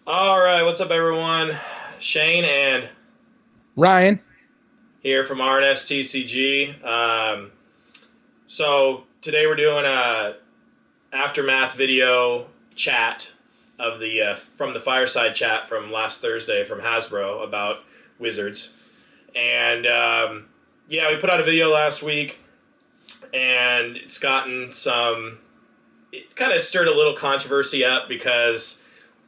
All right, what's up, everyone? Shane and Ryan. here from R&S TCG. So today we're doing a aftermath video chat of the from the Fireside Chat from last Thursday from Hasbro about Wizards, and yeah, we put out a video last week, and it's gotten some. It kind of stirred a little controversy up because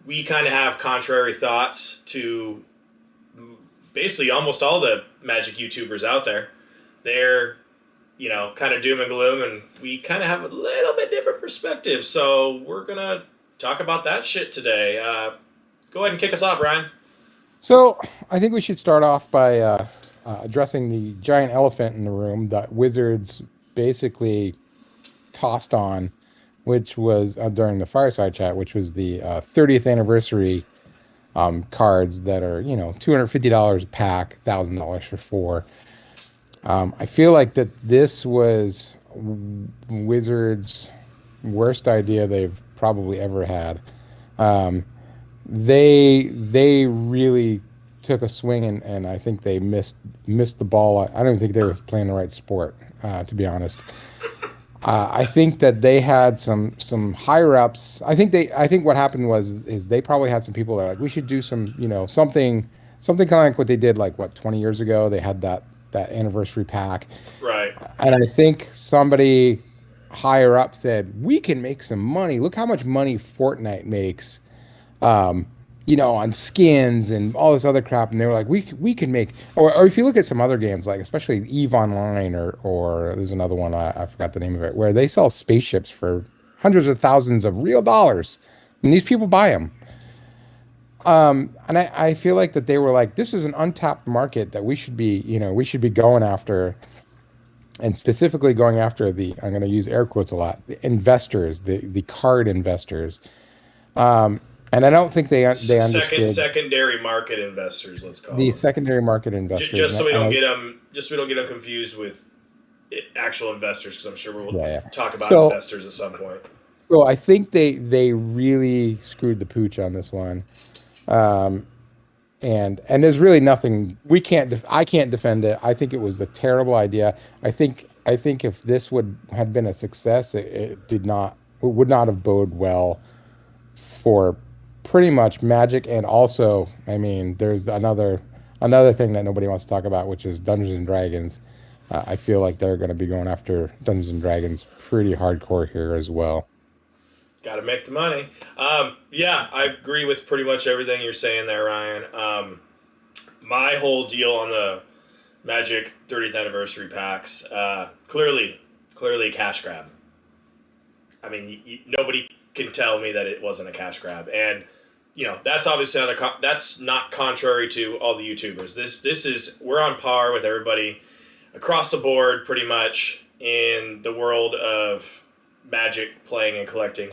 we kind of have contrary thoughts to basically almost all the Magic YouTubers out there. They're, kind of doom and gloom, and we kind of have a little bit different perspective. So we're going to talk about that shit today. Go ahead and kick us off, Ryan. So I think we should start off by addressing the giant elephant in the room that Wizards basically tossed on, which was during the Fireside Chat, which was the 30th anniversary cards that are, $250 a pack, $1,000 for four. I feel like that this was Wizards' worst idea they've probably ever had. Um, they really took a swing and I think they missed the ball. I don't think they were playing the right sport, to be honest. I think that they had some higher ups. I think what happened is they probably had some people that are like, we should do some, something kind of like what they did like what 20 years ago. They had that anniversary pack. Right. And I think somebody higher up said, we can make some money. Look how much money Fortnite makes, on skins and all this other crap. And they were like, we can make, or if you look at some other games, like especially EVE Online or there's another one, I forgot the name of it, where they sell spaceships for hundreds of thousands of real dollars. And these people buy them. And I feel like that they were like, this is an untapped market that we should be going after, and specifically going after I'm going to use air quotes a lot, the investors, the card investors. Um, and I don't think they understood Secondary market investors, let's call the them. secondary market investors. Just so we don't get them, confused with actual investors, because I'm sure we'll Yeah, yeah. talk about So, investors at some point. so I think they really screwed the pooch on this one. Um, and there's really nothing we can't I can't defend it. I think it was a terrible idea. I think if this would had been a success, it would not have bode well for pretty much Magic. And also, I mean, there's another thing that nobody wants to talk about, which is Dungeons and Dragons. I feel like they're going to be going after Dungeons and Dragons pretty hardcore here as well. Got to make the money. Yeah, I agree with pretty much everything you're saying there, Ryan. My whole deal on the Magic 30th anniversary packs, clearly a cash grab. I mean, nobody can tell me that it wasn't a cash grab, and that's obviously that's not contrary to all the YouTubers. This is, we're on par with everybody across the board, pretty much in the world of Magic playing and collecting.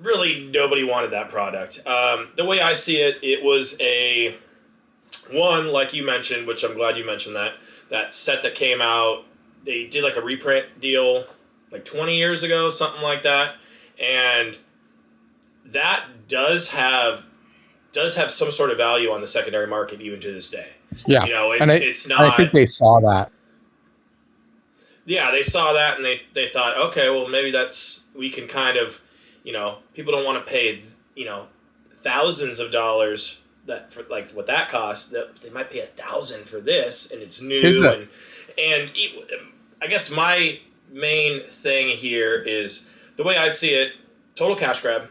Really, nobody wanted that product. The way I see it, it was one, like you mentioned, which I'm glad you mentioned, that set that came out. They did like a reprint deal like 20 years ago, something like that, and that does have some sort of value on the secondary market even to this day. Yeah, It's I think not. they saw that. Yeah, they saw that and they thought, okay, well, maybe we can kind of, people don't want to pay, thousands of dollars that for like what that costs. That they might pay 1,000 for this, and it's Here's new. And I guess my main thing here is the way I see it, total cash grab,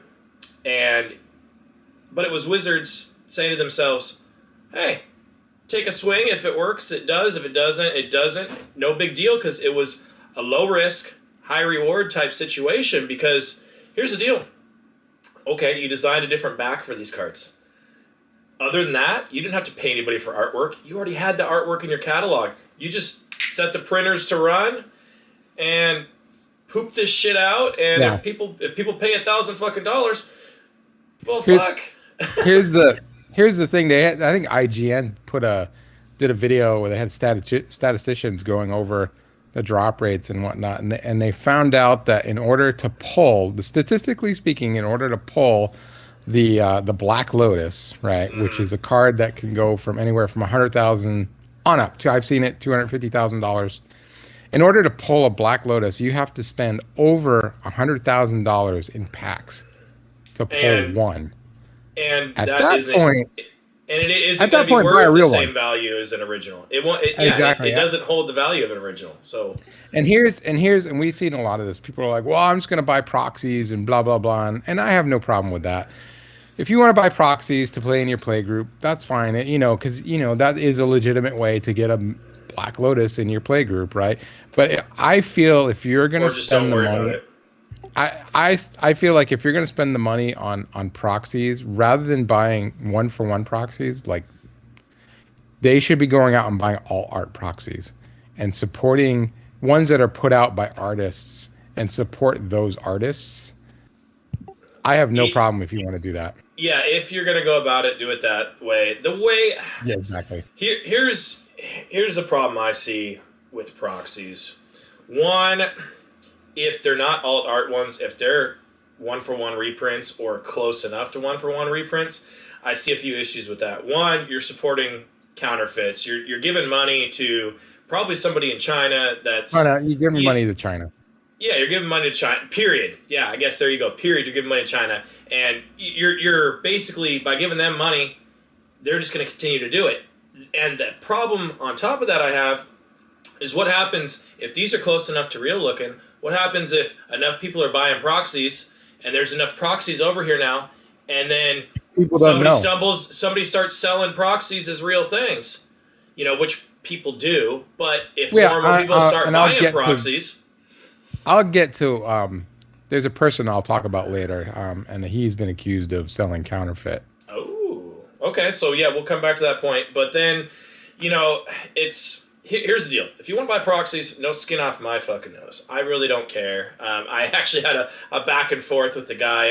but it was Wizards saying to themselves, hey, take a swing. If it works, it does. If it doesn't, it doesn't. No big deal, because it was a low risk, high reward type situation. Because here's the deal. Okay, you designed a different back for these cards. Other than that, you didn't have to pay anybody for artwork. You already had the artwork in your catalog. You just set the printers to run and poop this shit out. And Yeah. if people pay $1,000 fucking, well, Here's fuck. here's the thing. I think IGN did a video where they had statisticians going over the drop rates and whatnot, and they found out that in order to pull, statistically speaking, in order to pull the Black Lotus, right, which is a card that can go from anywhere from 100,000 on up to, I've seen it, $250,000. In order to pull a Black Lotus, you have to spend over $100,000 in packs to pull And one. and At that that isn't point, and it isn't at going that to be point, buy a worth the real same one. value as an original. It won't. Exactly. It doesn't hold the value of an original. So And we've seen a lot of this. People are like, "Well, I'm just going to buy proxies and blah blah blah," and I have no problem with that. If you want to buy proxies to play in your play group, that's fine. Because that is a legitimate way to get a Black Lotus in your play group, right? But I feel if you're going or to just don't spend the worry about money, it. I feel like if you're going to spend the money on proxies rather than buying one for one proxies, like they should be going out and buying all art proxies and supporting ones that are put out by artists and support those artists. I have no E- problem if you want to do that. Yeah, if you're going to go about it, do it that way. The way Yeah, exactly. here's the problem I see with proxies. One, if they're not alt art ones, if they're one for one reprints or close enough to one for one reprints, I see a few issues with that. One, you're supporting counterfeits. You're giving money to probably somebody in China Oh that's no, you give you, money to China. yeah, you're giving money to China. Period. Yeah, I guess there you go. Period. You're giving money to China, and you're basically by giving them money, they're just going to continue to do it. And the problem on top of that I have is what happens if these are close enough to real looking. What happens if enough people are buying proxies, and there's enough proxies over here now, and then People don't know. somebody starts selling proxies as real things, which people do. But if Yeah, more and more people start and I'll buying get to proxies. I'll get to there's a person I'll talk about later, and he's been accused of selling counterfeit. Oh, okay. So yeah, we'll come back to that point. But then, here's the deal. If you want to buy proxies, no skin off my fucking nose. I really don't care. I actually had a back and forth with the guy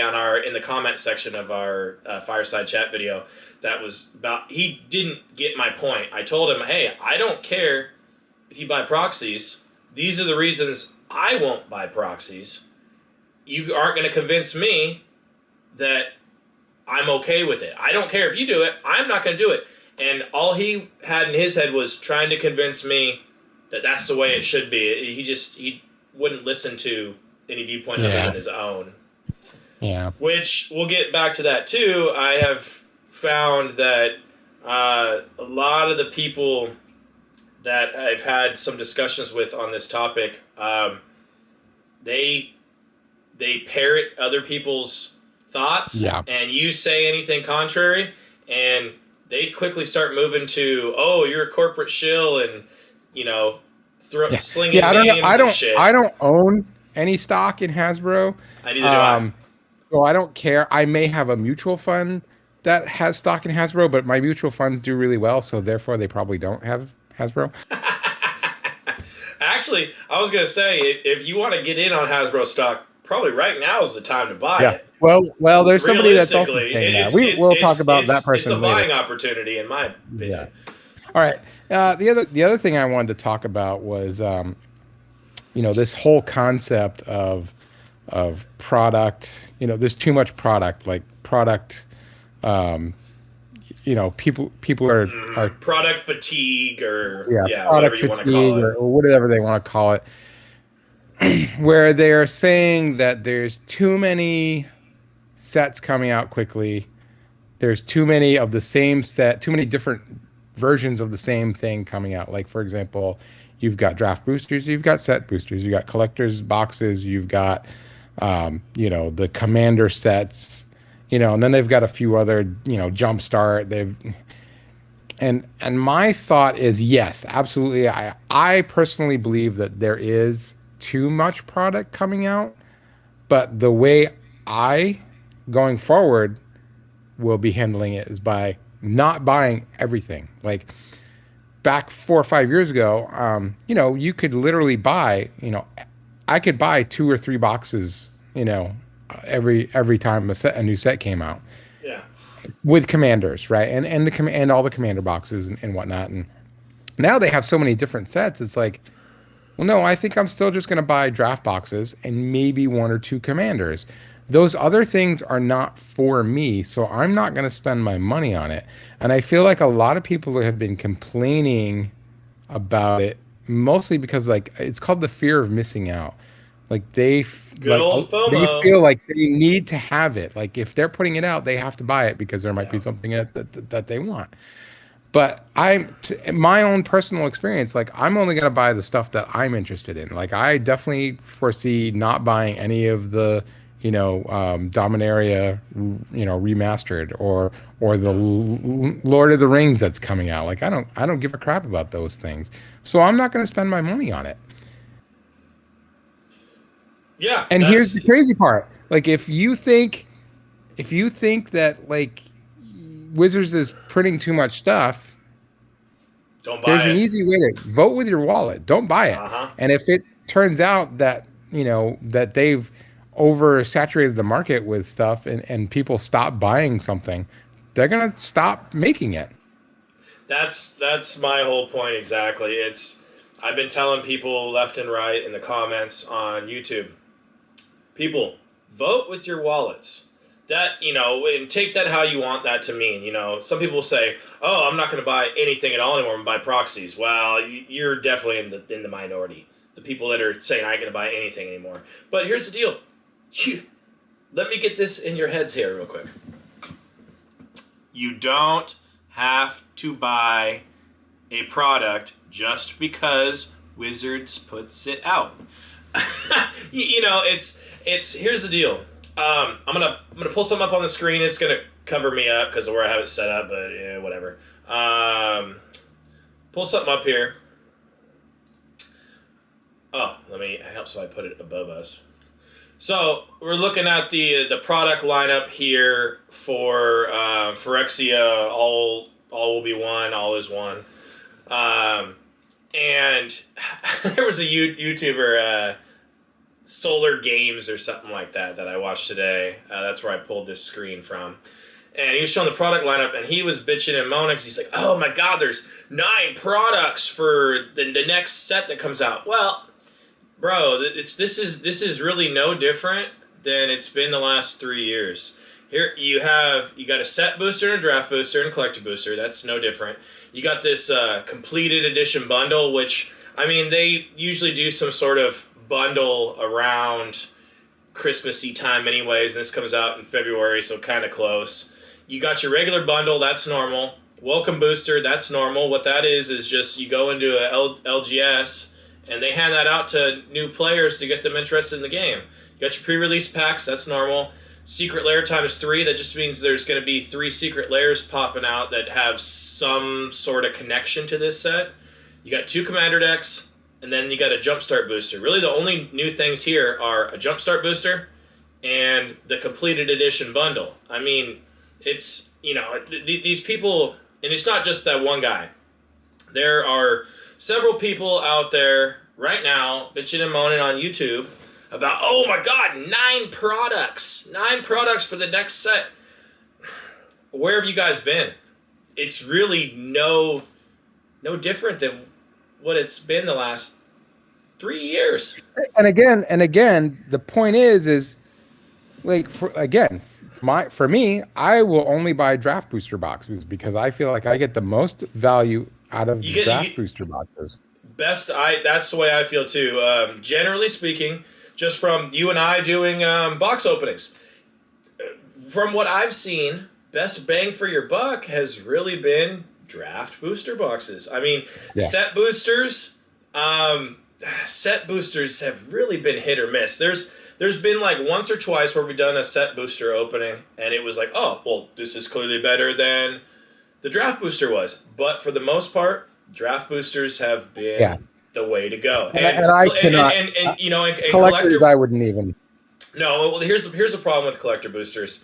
in the comment section of our Fireside Chat video. That was about. He didn't get my point. I told him, hey, I don't care if you buy proxies. These are the reasons I won't buy proxies. You aren't going to convince me that I'm okay with it. I don't care if you do it. I'm not going to do it. And all he had in his head was trying to convince me that that's the way it should be. He wouldn't listen to any viewpoint other than his own. Yeah. Which we'll get back to that too. I have found that a lot of the people that I've had some discussions with on this topic, they parrot other people's thoughts, and you say anything contrary, and they quickly start moving to, oh, you're a corporate shill, and slinging names and shit. I don't own any stock in Hasbro. Neither do I. So I don't care. I may have a mutual fund that has stock in Hasbro, but my mutual funds do really well, so therefore they probably don't have Hasbro. Actually, I was gonna say, if you want to get in on Hasbro stock, probably right now is the time to buy it. Well, there's somebody that's also saying that. We'll talk about that person later. It's a buying opportunity, in my opinion. Yeah. All right. The other thing I wanted to talk about was, this whole concept of product. There's too much product. Like product. People are product fatigue or product whatever you fatigue want to call it, or whatever they want to call it. Where they're saying that there's too many sets coming out quickly. There's too many of the same set, too many different versions of the same thing coming out. Like, for example, you've got draft boosters, you've got set boosters, you've got collector's boxes, you've got, the commander sets, and then they've got a few other, jumpstart. And my thought is, yes, absolutely. I personally believe that there is too much product coming out, but the way I, going forward, will be handling it is by not buying everything. Like back 4 or 5 years ago, you could literally buy, I could buy 2 or 3 boxes, every time a new set came out. Yeah. With commanders, right? And all the commander boxes and whatnot. And now they have so many different sets. It's like, well, no, I think I'm still just going to buy draft boxes and maybe 1 or 2 commanders. those other things are not for me, so I'm not going to spend my money on it. And I feel like a lot of people have been complaining about it mostly because like it's called the fear of missing out. Like Good old they FOMO. feel like they need to have it. Like if they're putting it out, they have to buy it because there might be Yeah. something in it that they want. But my own personal experience, like I'm only going to buy the stuff that I'm interested in. Like I definitely foresee not buying any of the, Dominaria, remastered or the No. Lord of the Rings that's coming out. Like I don't give a crap about those things. So I'm not going to spend my money on it. Yeah, And here's that's the crazy part. Like if you think that like Wizards is printing too much stuff, don't buy there's an it. easy way to vote with your wallet. Don't buy it. Uh huh. And if it turns out that, that they've oversaturated the market with stuff and people stop buying something, they're going to stop making it. That's my whole point exactly. It's I've been telling people left and right in the comments on YouTube. People, vote with your wallets. That, and take that how you want that to mean. Some people say, "Oh, I'm not going to buy anything at all anymore. I'm going to buy proxies." Well, you're definitely in the minority. The people that are saying I ain't going to buy anything anymore. But here's the deal. Let me get this in your heads here real quick. You don't have to buy a product just because Wizards puts it out. It's here's the deal. I'm gonna pull something up on the screen. It's gonna cover me up because of where I have it set up, but yeah, whatever. Pull something up here. Oh, let me help so I put it above us. So we're looking at the product lineup here for Phyrexia. All will be one. All is one. And there was a YouTuber, Solar Games or something like that I watched today. That's where I pulled this screen from. And he was showing the product lineup, and he was bitching and moaning because he's like, "Oh my God, there's 9 products for the next set that comes out." Well, bro, this is really no different than it's been the last 3 years. Here you got a set booster and a draft booster and a collector booster. That's no different. You got this completed edition bundle, which I mean they usually do some sort of bundle around Christmassy time, anyways. And this comes out in February, so kind of close. You got your regular bundle. That's normal. Welcome booster. That's normal. What that is just you go into a LGS and they hand that out to new players to get them interested in the game. You got your pre-release packs. That's normal. Secret lair times 3. That just means there's going to be 3 secret lairs popping out that have some sort of connection to this set. You got 2 commander decks, and then you got a jumpstart booster. Really, the only new things here are a jumpstart booster and the completed edition bundle. I mean, it's these people, and it's not just that one guy. There are several people out there right now bitching and moaning on YouTube about, "Oh my God, 9 products. 9 products for the next set." Where have you guys been? It's really no different than what it's been the last 3 years. And again, the point is like for me, I will only buy draft booster boxes because I feel like I get the most value out of the draft booster boxes. That's the way I feel too. Generally speaking, just from you and I doing box openings, from what I've seen, best bang for your buck has really been draft booster boxes. I mean, Yeah. set boosters have really been hit or miss. There's been like once or twice where we've done a set booster opening and it was like, "Oh, well, this is clearly better than the draft booster was." But for the most part, draft boosters have been the way to go. And I cannot. And collectors, collector, I wouldn't even. no, well, here's the problem with collector boosters.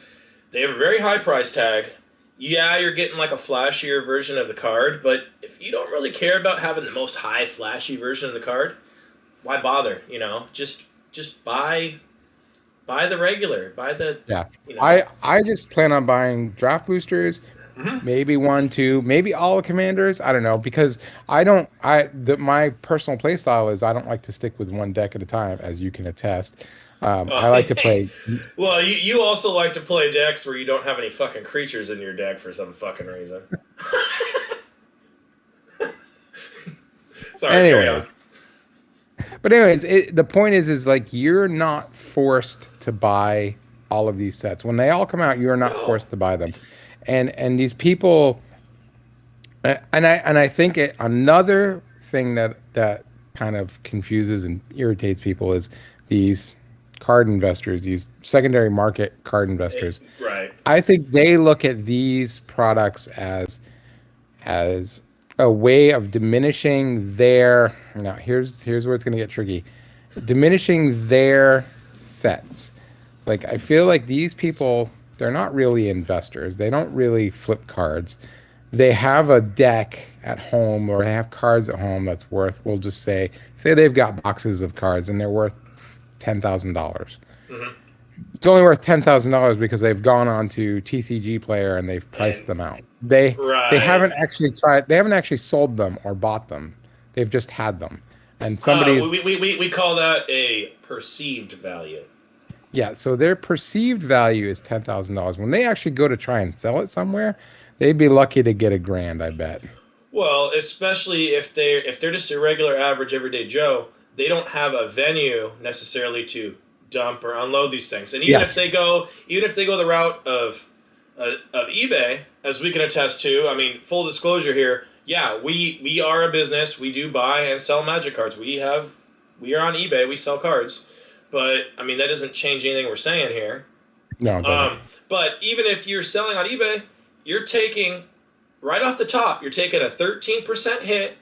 They have a very high price tag. Yeah, you're getting like a flashier version of the card, but if you don't really care about having the most high flashy version of the card, why bother? Just buy the regular, buy the Yeah. I just plan on buying draft boosters, maybe 1, 2, maybe all the commanders. I don't know because my personal play style is I don't like to stick with one deck at a time, as you can attest. I like to play. Well, you also like to play decks where you don't have any fucking creatures in your deck for some fucking reason. Sorry, carry on. Anyways, but anyways, the point is like you're not forced to buy all of these sets. When they all come out, you're not No. forced to buy them. And these people, and I think another thing that kind of confuses and irritates people is these card investors, these secondary market card investors. Right. I think they look at these products as a way of diminishing their. Now, here's where it's going to get tricky. Diminishing their sets. Like I feel like these people, they're not really investors. They don't really flip cards. They have a deck at home or they have cards at home that's worth, we'll just say they've got boxes of cards and they're worth $10,000. Mm-hmm. It's only worth $10,000 because they've gone on to TCG Player and they've priced them out. They haven't actually tried. They haven't actually sold them or bought them. They've just had them, and somebody's. We call that a perceived value. Yeah, so their perceived value is $10,000. When they actually go to try and sell it somewhere, they'd be lucky to get $1,000, I bet. Well, especially if they're just a regular average everyday Joe, they don't have a venue necessarily to dump or unload these things. And even if they go the route of eBay, as we can attest to, I mean, full disclosure here, yeah, we are a business. We do buy and sell Magic cards. We are on eBay. We sell cards. But, I mean, that doesn't change anything we're saying here. No, it doesn't. But even if you're selling on eBay, you're taking, right off the top, you're taking a 13% hit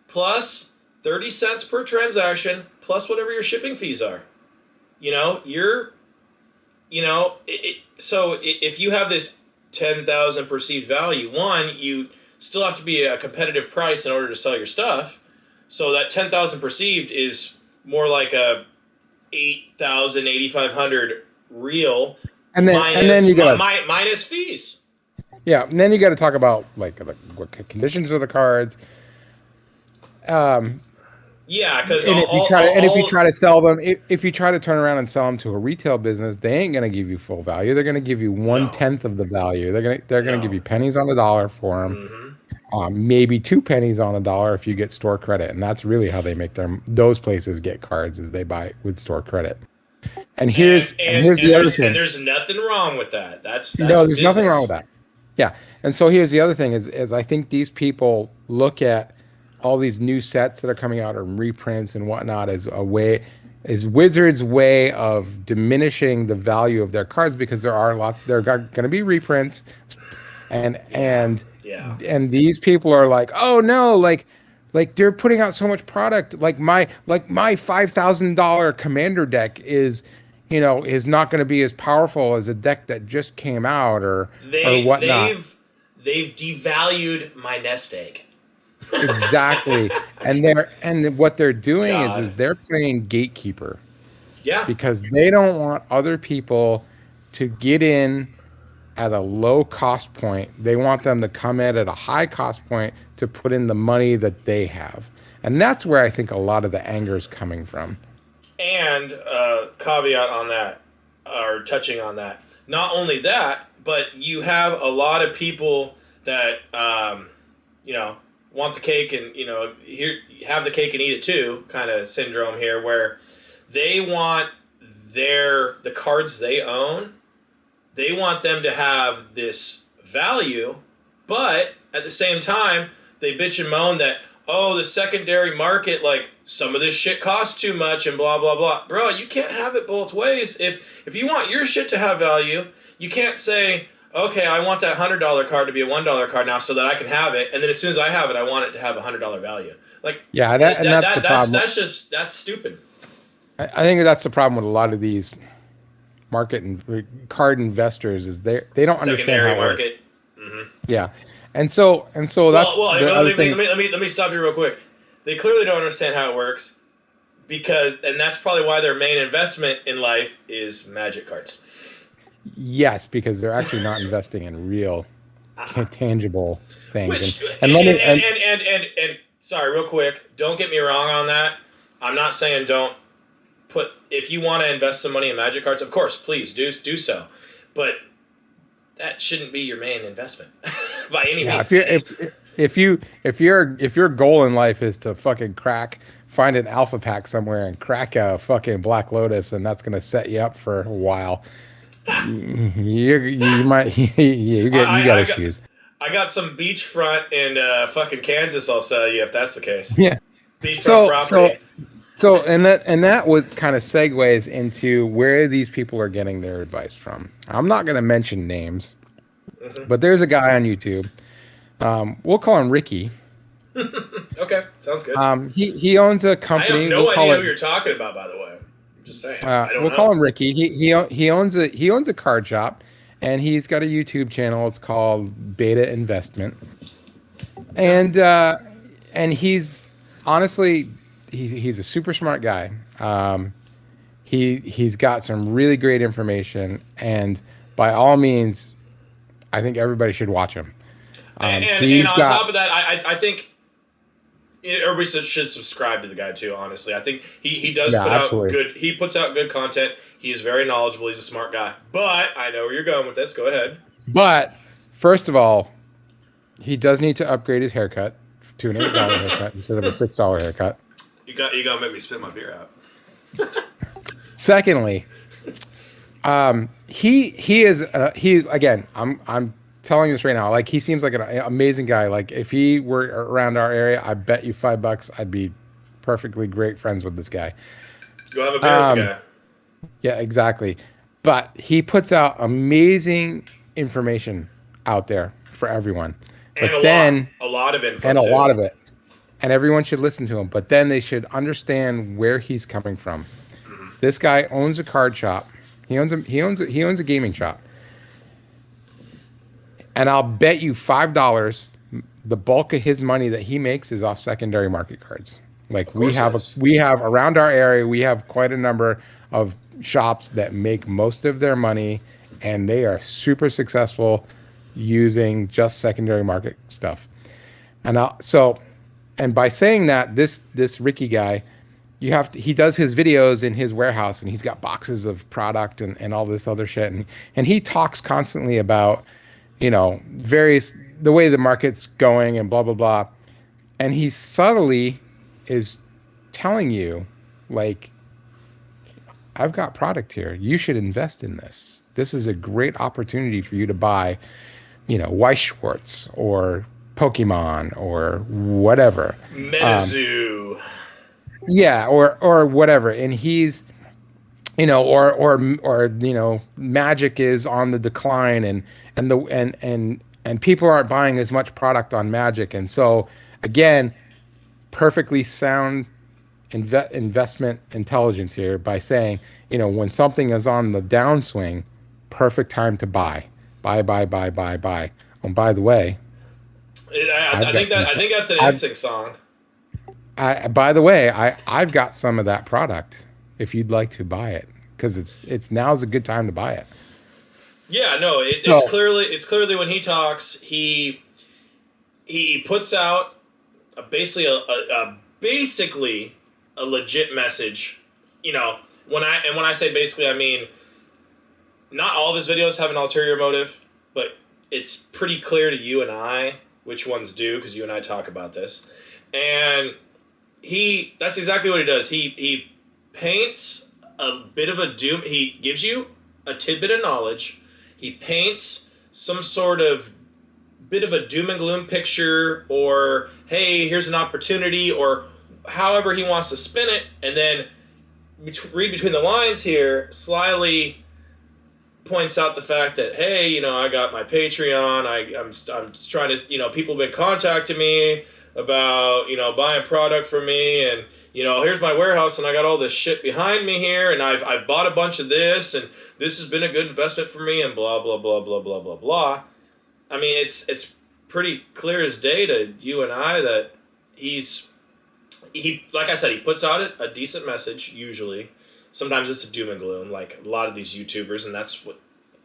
plus 30 cents per transaction plus whatever your shipping fees are. So if you have this 10,000 perceived value, one, you still have to be a competitive price in order to sell your stuff. So that 10,000 perceived is more like a 8,000, 8,500 real, and then you got minus fees. Yeah, and then you got to talk about like what conditions of the cards. Yeah, because if you try to sell them, if you try to turn around and sell them to a retail business, they ain't gonna give you full value. They're gonna give you 1/10 of the value. They're gonna give you pennies on the dollar for them. Mm-hmm. Maybe 2 pennies on the dollar if you get store credit, and that's really how they make those places get cards, is they buy with store credit. And here's the other thing. And there's nothing wrong with that. That's no, there's business. Nothing wrong with that. Yeah, and so here's the other thing is I think these people look at all these new sets that are coming out or reprints and whatnot as Wizards' way of diminishing the value of their cards, because there are going to be reprints, and these people are like, oh no, like they're putting out so much product, like my $5,000 commander deck is not going to be as powerful as a deck that just came out or whatnot. They've devalued my nest egg. Exactly. And what they're doing is they're playing gatekeeper. Yeah. Because they don't want other people to get in at a low cost point. They want them to come in at a high cost point to put in the money that they have. And that's where I think a lot of the anger is coming from. And caveat on that, or touching on that, not only that, but you have a lot of people that want the cake and have the cake and eat it too kind of syndrome here, where they want the cards they own, they want them to have this value, but at the same time they bitch and moan that, oh, the secondary market, like, some of this shit costs too much and blah blah blah. Bro, you can't have it both ways. If you want your shit to have value, you can't say, okay, I want that $100 card to be a $1 card now so that I can have it, and then as soon as I have it, I want it to have a $100 value. Like, yeah, that's the problem. That's stupid. I think that's the problem with a lot of these market and card investors is they don't understand how it works. Mm-hmm. Yeah, and so that's let me stop you real quick. They clearly don't understand how it works, and that's probably why their main investment in life is Magic cards. Yes, because they're actually not investing in real, tangible things. And sorry, real quick, don't get me wrong on that. I'm not saying don't if you want to invest some money in Magic cards, of course, please do so. But that shouldn't be your main investment by any Yeah, means. if your goal in life is to fucking find an alpha pack somewhere and crack a fucking Black Lotus, and that's gonna set you up for a while, you might you got I got issues. I got some beachfront in fucking Kansas. I'll sell you if that's the case. Yeah. Beachfront So property. and that would kind of segues into where these people are getting their advice from. I'm not going to mention names, but there's a guy on YouTube. We'll call him Ricky. Okay, sounds good. He owns a I have company. no We'll call idea who it. you're talking about, by the way. I'm just saying. I don't We'll call know. him Ricky. He owns a card shop, and he's got a YouTube channel. It's called Beta Investment, and he's honestly he's a super smart guy. He's got some really great information, and by all means, I think everybody should watch him. And on top of that, I think everybody should subscribe to the guy too. Honestly, I think he does Yeah, put absolutely. out good. He puts out good content. He is very knowledgeable. He's a smart guy. But I know where you're going with this. Go ahead. But first of all, he does need to upgrade his haircut to an $8 haircut instead of a $6 haircut. You gotta make me spit my beer out. Secondly, he's again. I'm telling you this right now. Like, he seems like an amazing guy. Like, if he were around our area, I bet you $5 I'd be perfectly great friends with this guy. Go have a beer with the guy. Yeah, exactly. But he puts out amazing information out there for everyone. But And a lot of info. and a too. lot of it. And everyone should listen to him. But then they should understand where he's coming from. This guy owns a card shop. He owns a gaming shop. And I'll bet you $5 the bulk of his money that he makes is off secondary market cards. Like, we have around our area, we have quite a number of shops that make most of their money, and they are super successful using just secondary market stuff. And by saying that, this Ricky guy, he does his videos in his warehouse, and he's got boxes of product and all this other shit, and he talks constantly about, the way the market's going and blah blah blah, and he subtly is telling you, like, I've got product here. You should invest in this. This is a great opportunity for you to buy, Weiss Schwartz or Pokemon or whatever. MetaZoo. Yeah, or whatever. And he's, Magic is on the decline, and people aren't buying as much product on Magic, and so again, perfectly sound investment intelligence here by saying, when something is on the downswing, perfect time to buy. Buy. And by the way, I think that's an NSYNC song. I've got some of that product if you'd like to buy it, because it's now's a good time to buy it. Yeah, no, it's clearly when he talks, he puts out basically a legit message. When I say basically, I mean, not all of his videos have an ulterior motive, but it's pretty clear to you and I which ones do, because you and I talk about this. And that's exactly what he does. He paints a bit of a doom. He gives you a tidbit of knowledge. He paints some sort of bit of a doom and gloom picture, or, hey, here's an opportunity, or however he wants to spin it, and then read between the lines here, slyly points out the fact that, hey, I got my Patreon, I'm trying to, people have been contacting me about, buying product from me, and, here's my warehouse, and I got all this shit behind me here, and I've bought a bunch of this, and this has been a good investment for me, and blah, blah, blah, blah, blah, blah, blah. I mean, it's pretty clear as day to you and I that he, like I said, he puts out a decent message, usually. Sometimes it's a doom and gloom, like a lot of these YouTubers, and that's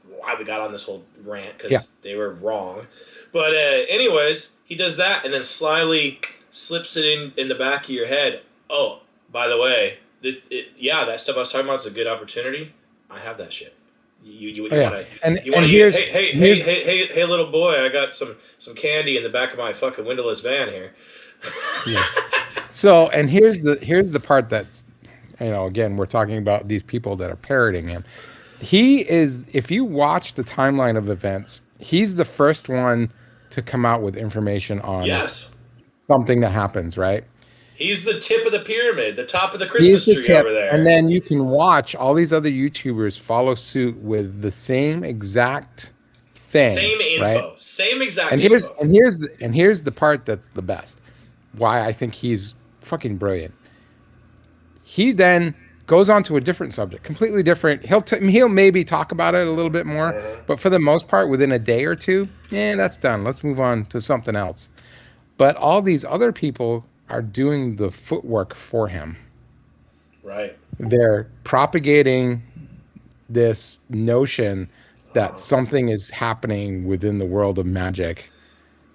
why we got on this whole rant, because they were wrong. But anyways, he does that, and then slyly slips it in the back of your head. Oh, by the way, that stuff I was talking about is a good opportunity. I have that shit. You Oh, yeah. want to And hey here's little boy, I got some candy in the back of my fucking windowless van here. yeah. So, and here's the part that's, again, we're talking about these people that are parroting him. He is, if you watch the timeline of events, he's the first one to come out with information on Yes, something that happens, right? he's the tip of the pyramid, the top of the He's Christmas the tree tip, over and there. then you can watch all these other YouTubers follow suit with the same exact thing, Same right? info, same exact And here's info. and here's the, and here's the part that's the best. Why I think he's fucking brilliant. He then goes on to a different subject, completely different. He'll maybe talk about it a little bit more, but for the most part, within a day or two, that's done. Let's move on to something else. But all these other people are doing the footwork for him. Right. They're propagating this notion that something is happening within the world of magic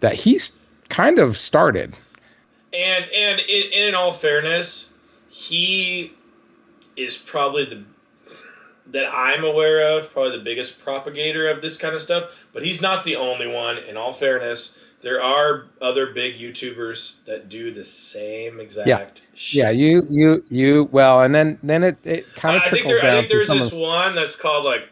that he's kind of started. And in all fairness, he is probably the that I'm aware of, probably the biggest propagator of this kind of stuff. But he's not the only one. In all fairness, there are other big YouTubers that do the same Yeah. exact shit. Yeah, well, and then it kind of trickles I down think to there's someone. this one that's called like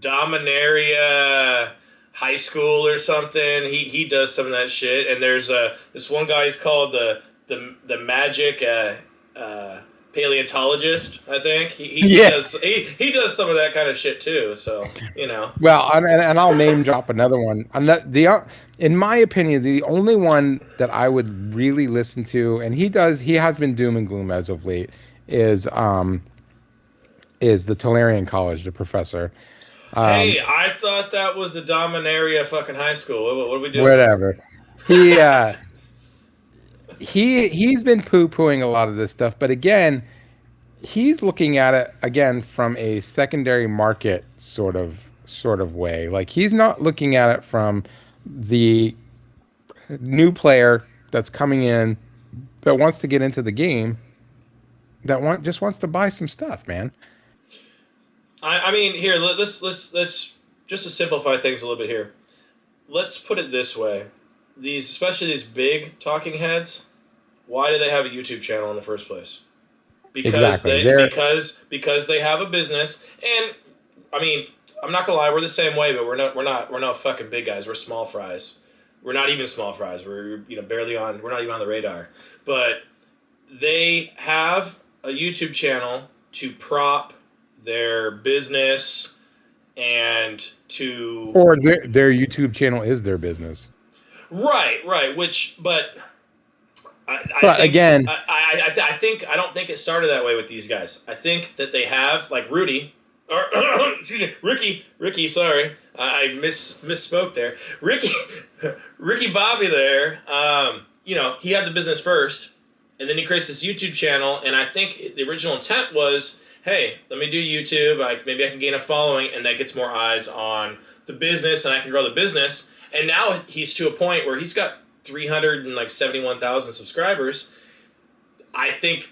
Dominaria High School or something. He does some of that shit. And there's this one guy. He's called the Magic Paleontologist. I think Yeah. he does some of that kind of shit too. So Well, and I'll name drop another one. In my opinion, the only one that I would really listen to, and he has been doom and gloom as of late, is the Tolarian College, the professor. Hey, I thought that was the Dominaria fucking high school. What are we doing here? Whatever. He he's been poo-pooing a lot of this stuff, but again, he's looking at it again from a secondary market sort of way. Like he's not looking at it from the new player that's coming in that wants to get into the game just wants to buy some stuff, man. I mean, here let's just to simplify things a little bit here. Let's put it this way: especially these big talking heads, why do they have a YouTube channel in the first place? Because Exactly. because they have a business, and I mean, I'm not gonna lie, we're the same way, but we're not fucking big guys. We're small fries. We're not even small fries. We're barely on. We're not even on the radar. But they have a YouTube channel to prop their business and to Or their YouTube channel is their business. right. But I But think again, I don't think it started that way with these guys. I think that they have like Rudy or excuse me, Ricky. Sorry, I misspoke there. Ricky Bobby there. He had the business first, and then he creates this YouTube channel. And I think the original intent was, hey, let me do YouTube. Maybe I can gain a following, and that gets more eyes on the business, and I can grow the business. And now he's to a point where he's got 371,000 subscribers. I think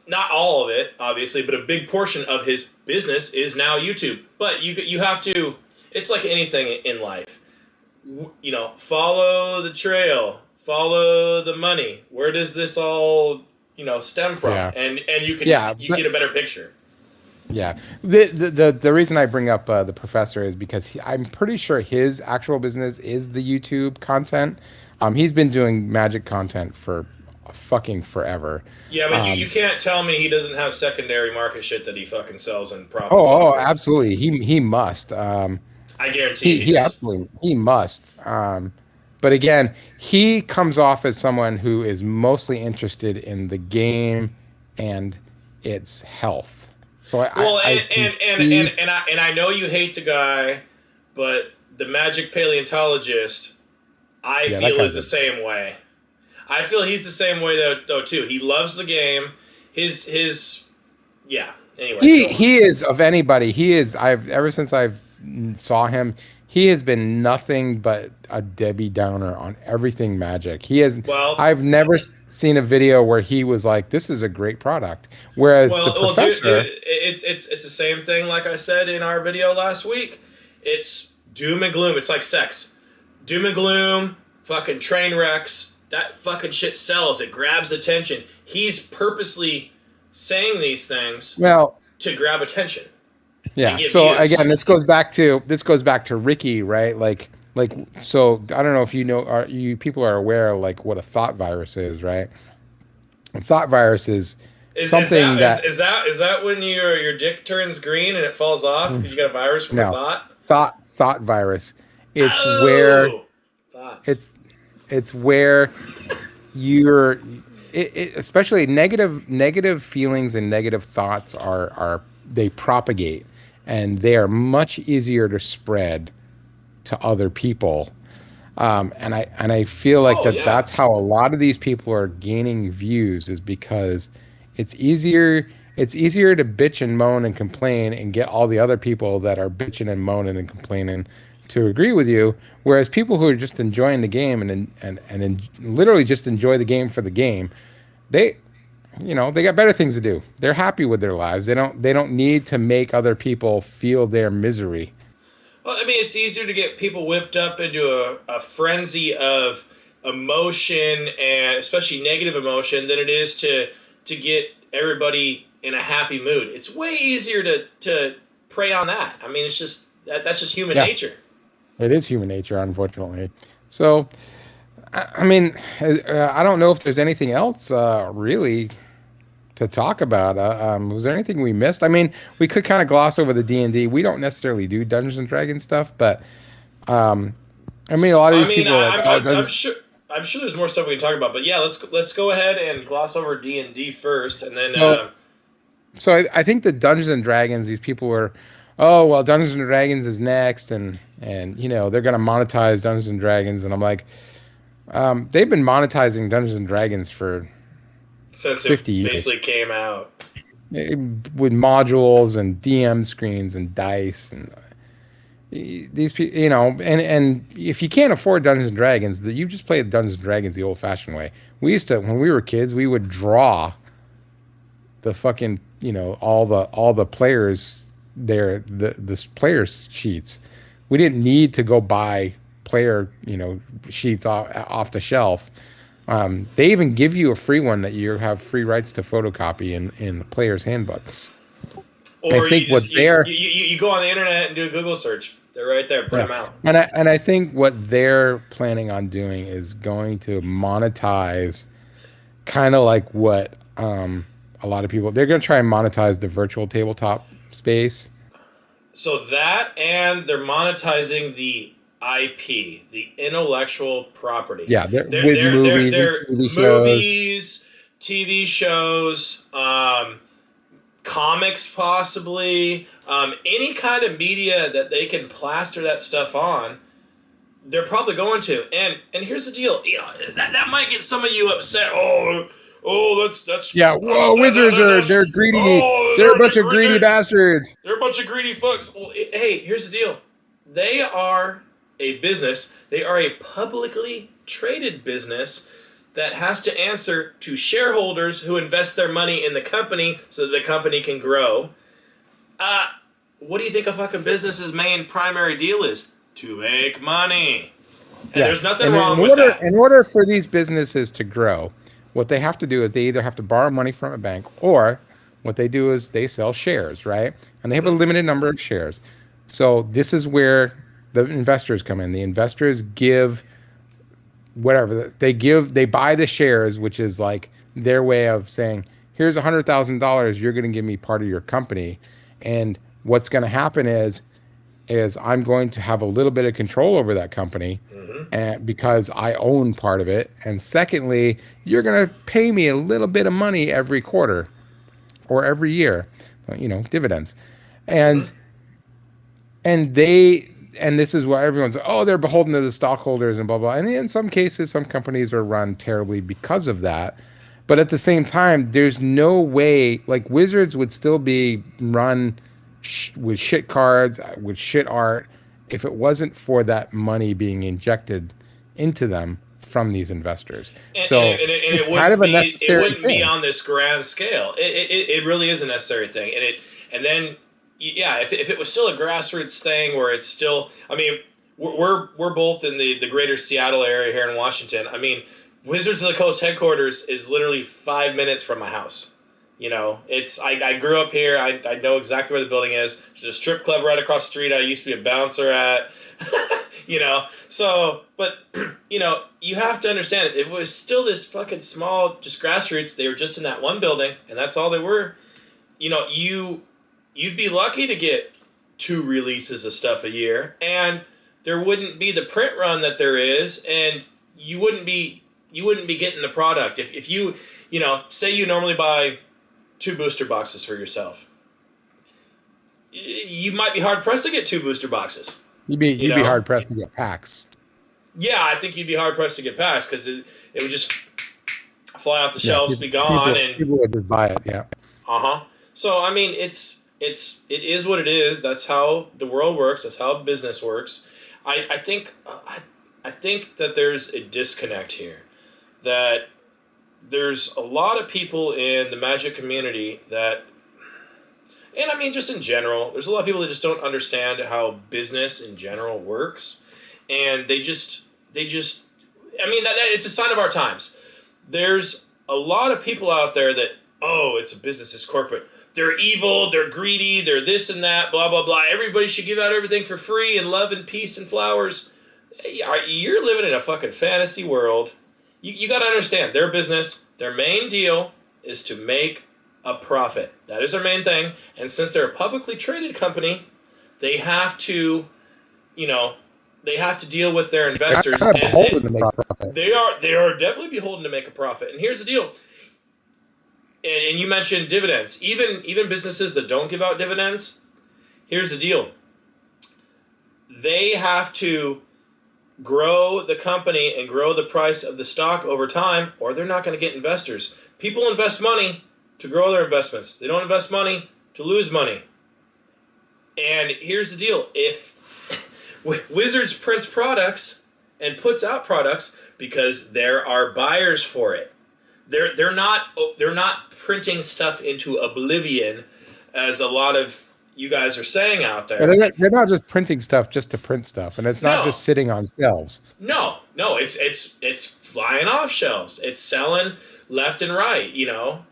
not all of it, obviously, but a big portion of his business is now YouTube. But you have to. It's like anything in life. Follow the trail, follow the money. Where does this all stem from? Yeah. And you can get a better picture. Yeah. The reason I bring up the professor is because I'm pretty sure his actual business is the YouTube content. He's been doing magic content for fucking forever. Yeah, but you can't tell me he doesn't have secondary market shit that he fucking sells and profits Oh, off of. absolutely. He must. I guarantee He absolutely he must. But again, he comes off as someone who is mostly interested in the game and its health. So I know you hate the guy, but the magic paleontologist, I feel is the same way. I feel he's the same way though too. He loves the game. Anyway. He is of anybody. He is. I've ever since I've saw him. he has been nothing but a Debbie Downer on everything Magic. He has. Well, I've never seen a video where he was like, "This is a great product." Whereas the dude, professor, it's the same thing. Like I said in our video last week, it's doom and gloom. It's like sex, doom and gloom, fucking train wrecks. That fucking shit sells. It grabs attention. He's purposely saying these things well, to grab attention and yeah. get So again, views. this goes back to Ricky, right? So I don't know if you know, are you people are aware like what a thought virus is, right? A thought virus is Is something that that is that when your dick turns green and it falls off because you got a virus from a no thought? thought virus. It's where Oh, thoughts. it's it's where you're especially negative feelings and negative thoughts are they propagate, and they are much easier to spread to other people. And I feel like Oh yeah. that's how a lot of these people are gaining views, is because it's easier to bitch and moan and complain and get all the other people that are bitching and moaning and complaining to agree with you, whereas people who are just enjoying the game and literally just enjoy the game for the game, they they got better things to do. They're happy with their lives. They don't need to make other people feel their misery. Well, I mean, it's easier to get people whipped up into a frenzy of emotion and especially negative emotion than it is to get everybody in a happy mood. It's way easier to prey on that. I mean, it's just that's just human Yeah, nature. it is human nature, unfortunately. So, I mean, I don't know if there's anything else really to talk about. Was there anything we missed? I mean, we could kind of gloss over the D&D. We don't necessarily do Dungeons and Dragons stuff, but I mean, a lot of I these mean, people are like, "Oh, I'm Dungeons." sure. I'm sure there's more stuff we can talk about, but yeah, let's go ahead and gloss over D&D first, and then So, so I think the Dungeons and Dragons, these people were, oh well, Dungeons and Dragons is next, and they're gonna monetize Dungeons and Dragons, and I'm like, they've been monetizing Dungeons and Dragons for since it 50 years. basically came out. With modules and DM screens and dice and these people, and if you can't afford Dungeons and Dragons, you just play Dungeons and Dragons the old-fashioned way. We used to, when we were kids, we would draw the fucking, all the players the players sheets. We didn't need to go buy player, sheets off the shelf. They even give you a free one that you have free rights to photocopy in the player's handbook. I Or you think what just they're you go on the internet and do a Google search. They're right there. Print Yeah. them out. And I think what they're planning on doing is going to monetize, kind of like what a lot of people, they're going to try and monetize the virtual tabletop space. So that, and they're monetizing the IP, the intellectual property. Yeah, with movies and They're TV shows. movies, TV shows, comics, possibly any kind of media that they can plaster that stuff on. They're probably going to. And here's the deal. That might get some of you upset. That's Yeah, whoa, wizards they're greedy. They're a bunch of greedy bastards. they're a bunch of greedy fucks. Well, hey, here's the deal. They are a business. They are a publicly traded business that has to answer to shareholders who invest their money in the company so that the company can grow. What do you think a fucking business's main primary deal is? To make money. And Yeah, there's nothing and wrong with that. in order for these businesses to grow, what they have to do is they either have to borrow money from a bank, or what they do is they sell shares, right? And they have a limited number of shares. So this is where the investors come in. The investors give whatever they buy the shares, which is like their way of saying, here's $100,000, you're going to give me part of your company. And what's going to happen is I'm going to have a little bit of control over that company, and because I own part of it. And secondly, you're going to pay me a little bit of money every quarter or every year, dividends. And and this is where everyone's, oh, they're beholden to the stockholders and blah blah. And in some cases, some companies are run terribly because of that. But at the same time, there's no way, like, Wizards would still be run with shit cards, with shit art, if it wasn't for that money being injected into them from these investors. So it's it kind wouldn't of a be necessary thing. on this grand scale. It really is a necessary thing, and then yeah, if it was still a grassroots thing where it's still, I mean, we're both in the greater Seattle area here in Washington. I mean, Wizards of the Coast headquarters is literally 5 minutes from my house. You know, it's I grew up here. I know exactly where the building is. There's a strip club right across the street I used to be a bouncer at. You know, so, but, you know, you have to understand, it was still this fucking small, just grassroots. They were just in that one building, and that's all they were. You know, you'd be lucky to get 2 releases of stuff a year, and there wouldn't be the print run that there is, and you wouldn't be getting the product. If you, you know, say you normally buy 2 booster boxes for yourself, you might be hard pressed to get 2 booster boxes. You'd be hard pressed to get packs. Yeah, I think you'd be hard pressed to get packs because it would just fly off the shelves, be gone, and people would just buy it. Yeah. So I mean, it is what it is. That's how the world works. That's how business works. I think that there's a disconnect here. That there's a lot of people in the Magic community that. And I mean, just in general, there's a lot of people that just don't understand how business in general works, and they just, I mean, that it's a sign of our times. There's a lot of people out there that, oh, it's a business, it's corporate. They're evil, they're greedy, they're this and that, blah, blah, blah. Everybody should give out everything for free and love and peace and flowers. You're living in a fucking fantasy world. You got to understand, their business, their main deal is to make a profit. That is their main thing. And since they're a publicly traded company, they have to, you know, they have to deal with their investors. They're beholden to make a profit. They are definitely beholden to make a profit. And here's the deal. And you mentioned dividends. Even businesses that don't give out dividends, here's the deal. They have to grow the company and grow the price of the stock over time, or they're not going to get investors. People invest money to grow their investments. They don't invest money to lose money. And here's the deal. If Wizards prints products and puts out products because there are buyers for it. They're not printing stuff into oblivion, as a lot of you guys are saying out there. They're not just printing stuff just to print stuff, and it's not just sitting on shelves. No, it's flying off shelves. It's selling left and right, you know.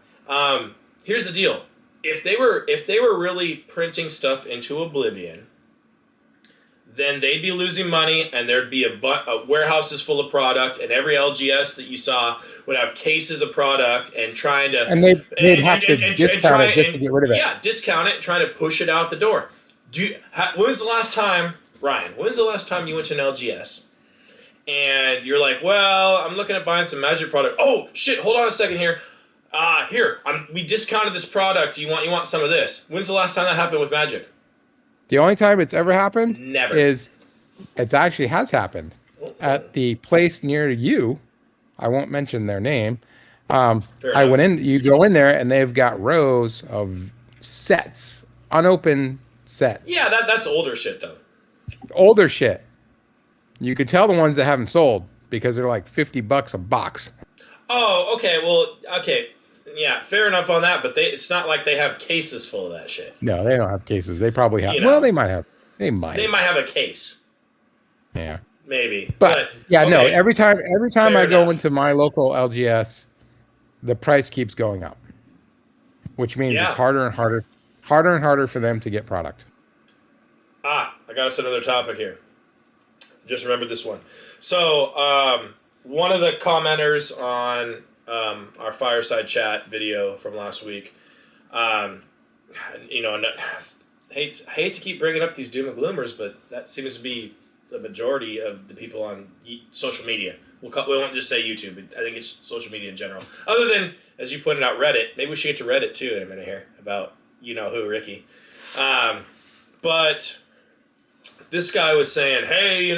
Here's the deal. If they were really printing stuff into oblivion, then they'd be losing money, and there'd be a warehouses full of product, and every LGS that you saw would have cases of product and trying to... And they'd have to discount it just to get rid of it. Yeah, discount it and trying to push it out the door. When's the last time, Ryan, you went to an LGS and you're like, well, I'm looking at buying some Magic product. Oh, shit, hold on a second here. We discounted this product. You want some of this. When's the last time that happened with Magic? The only time it's ever happened has happened at the place near you. I won't mention their name. I went in, you go in there and they've got rows of sets, unopened sets. Yeah, that's older shit though. Older shit. You could tell the ones that haven't sold because they're like $50 a box. Oh, okay. Well, okay. Yeah, fair enough on that, but it's not like they have cases full of that shit. No, they don't have cases. They probably have. Well, they might have. They might have a case. Yeah. Maybe. But yeah, okay. No, every time Fair I go into my local LGS, the price keeps going up. Which means it's harder and harder for them to get product. I got us another topic here. Just remembered this one. So, one of the commenters on our Fireside Chat video from last week, you know, hate to keep bringing up these doom and gloomers, but that seems to be the majority of the people on social media. We won't just say YouTube. I think it's social media in general. Other than, as you pointed out, Reddit. Maybe we should get to Reddit too in a minute here about you-know-who, Ricky. But this guy was saying, hey,